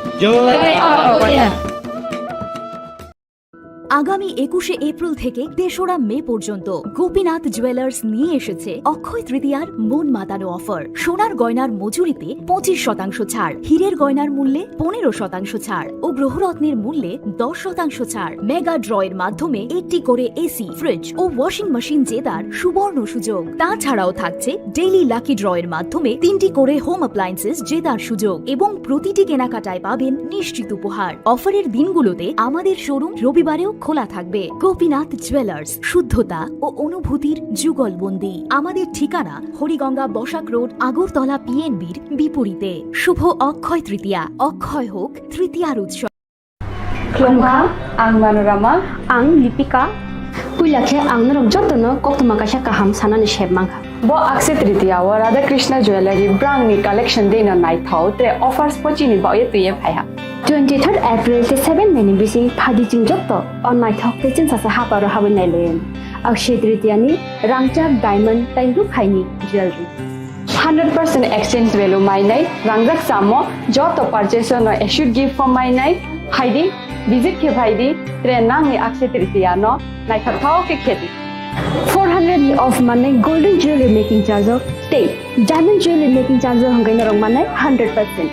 আগামী 21শে এপ্রিল থেকে 3রা মে পর্যন্ত গোপীনাথ জুয়েলার্স নিয়ে এসেছে অক্ষয় তৃতীয়ার মন মাতানো অফার সোনার গয়নার মজুরিতে 25% ছাড় হীরের গয়নার মূল্যে 15% ছাড় ও গ্রহরত্নের মূল্যে 10% ছাড় মেগা ড্রয়ের মাধ্যমে একটি করে এসি ফ্রিজ ও ওয়াশিং মেশিন জেতার সুবর্ণ সুযোগ তাছাড়াও থাকছে ডেইলি লাকি ড্রয়ের মাধ্যমে 3টি করে হোম অ্যাপ্লায়েন্সেস জেতার সুযোগ এবং প্রতিটি কেনাকাটায় পাবেন নিশ্চিত উপহার অফারের দিনগুলোতে আমাদের শোরুম রবিবারেও খোলা থাকবে গোপীনাথ জুয়েলার্স শুদ্ধতা ও অনুভূতির যুগলবন্দি আমাদের ঠিকানা হরিগঙ্গা বসাক রোড আগরতলা পিএনবির বিপরীতে শুভ অক্ষয় তৃতীয়া অক্ষয় হোক তৃতীয়ার উৎসব Klongha ang Manorama ang Lipika Kuilakhe ang narok jotono koktoma kasha kaham sanani shebmangha bo akse tritiya wa Radha Krishna jewelry brand ni collection dena nai thau tre offers pochini ba ye tuye phaiha 23rd April te 7 meni bisi phadi jingjokto on nai thok te chin sa ha paro habin nai len akshe tritiya ni rangchak diamond tairu khaini jewelry 100% exchange value mai nai rangjak samo joto purchase no should give for mai nai haidi visit ke bhaidi tre nang ni akshe tritiya no nai thau ke kheti 400 of money golden jewelry making charge of stay diamond jewelry making charge of hangai narong manai 100%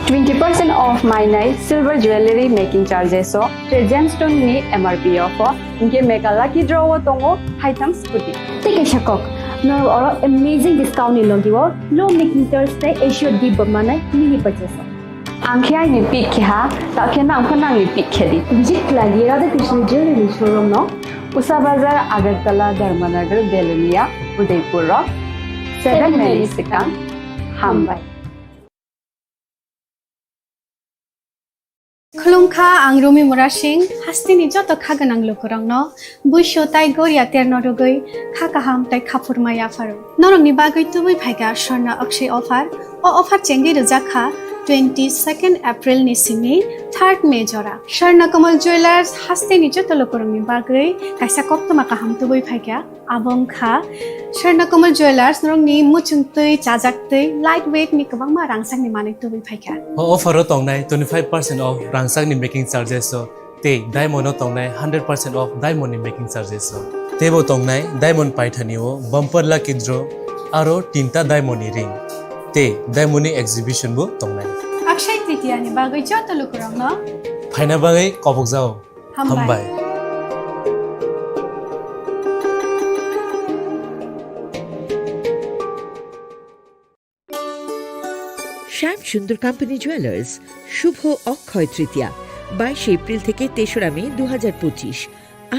20% off my night silver jewelry making charges so the gemstone ni MRP of inke mega lucky draw tongo item scooty take a shakok no or amazing discount ni logiwo low making charge te issue di manai mini purchase angkhya ni pick kha ta khena angkhana ni pick khedi visit lagi Radha Krishna jewelry showroom no Usa Bazar Agartala Dharmanagar Belunia Udaipur 7 Mary Sikang Hambai खुलुमखा आं रमि मुरा सिंह हास्तिनि जत खागोनां लोगोरांनो बुइसो ताइ गरिया तेरनो रुगै खाकाहाम ताइ खाफुरमाया pharaoh नरंनि बागै तुबै फाइगा स्वर्णा अक्षय अफार चेंगि रजाखा 22 April नि सिमी 3 मे जरा Swarna Kamal jewellers हास्तिनि जत लोगोरांनि बागै काइसा कप्तमा काहाम तुबै फाइगा आबंखा स्वर्णा कमल ज्वेलर्स नरंनि मुचुंतै चाजाक्तै लाइट वेट नि गोबांमा रांसांनि मानै तुबै फाइगा अफारो तंनाय 25% ऑफ रांसांनि मेकिंग चार्जेस ते डायमंड तंनाय 100% ऑफ डायमंड नि मेकिंग चार्जेस तेबो तंनाय डायमंड पाइथानिओ बम्पर लाकी ड्र आरो तीनटा डायमंड नि रिंग ते डायमंड नि एग्जिबिशन बो तंनाय अक्षय तृतीया नि बागै जत लोगोरांनो फाइना बागै कबक जाओ हामबाय শ্যাম সুন্দর কোম্পানি জুয়েলার্স শুভ অক্ষয় তৃতীয়া 22 এপ্রিল থেকে 3রা মে 2025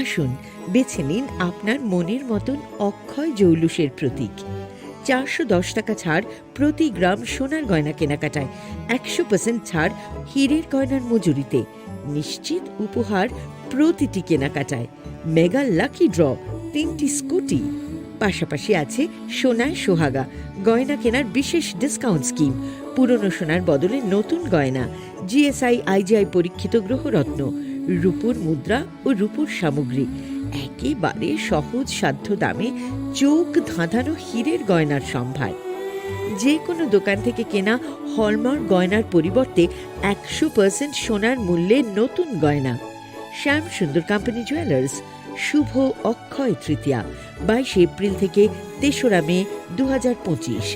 আসুন বেছে নিন আপনার মনের মতন অক্ষয় জৌলুসের প্রতীক 410 টাকা ছাড় প্রতি গ্রাম সোনার গয়না কেনাকাটায় 100% ছাড় হীরের গয়নার মজুরিতে নিশ্চিত উপহার প্রতিটি কেনাকাটায় মেগা লাকি ড্র 3টি স্কুটি পাশাপাশি আছে সোনায় সোহাগা গয়না কেনার বিশেষ ডিসকাউন্ট স্কিম পুরনো সোনার বদলে নতুন গয়না জিএসআই আইজিআই পরীক্ষিত গ্রহরত্ন রূপোর মুদ্রা ও রূপোর সামগ্রী একেবারে সহজ সাধ্য দামে চোখ ধাঁধানো হীরের গয়নার সম্ভার যে কোনো দোকান থেকে কেনা হলমার্ক গয়নার পরিবর্তে 100% সোনার মূল্যে নতুন গয়না শ্যাম সুন্দর কোম্পানি জুয়েলার্স শুভ অক্ষয় তৃতীয়া 22 এপ্রিল থেকে 3রা মে 2025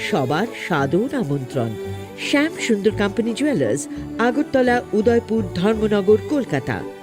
সবার সাদর আমন্ত্রণ শ্যাম সুন্দর কোম্পানি জুয়েলার্স আগরতলা উদয়পুর ধর্মনগর কলকাতা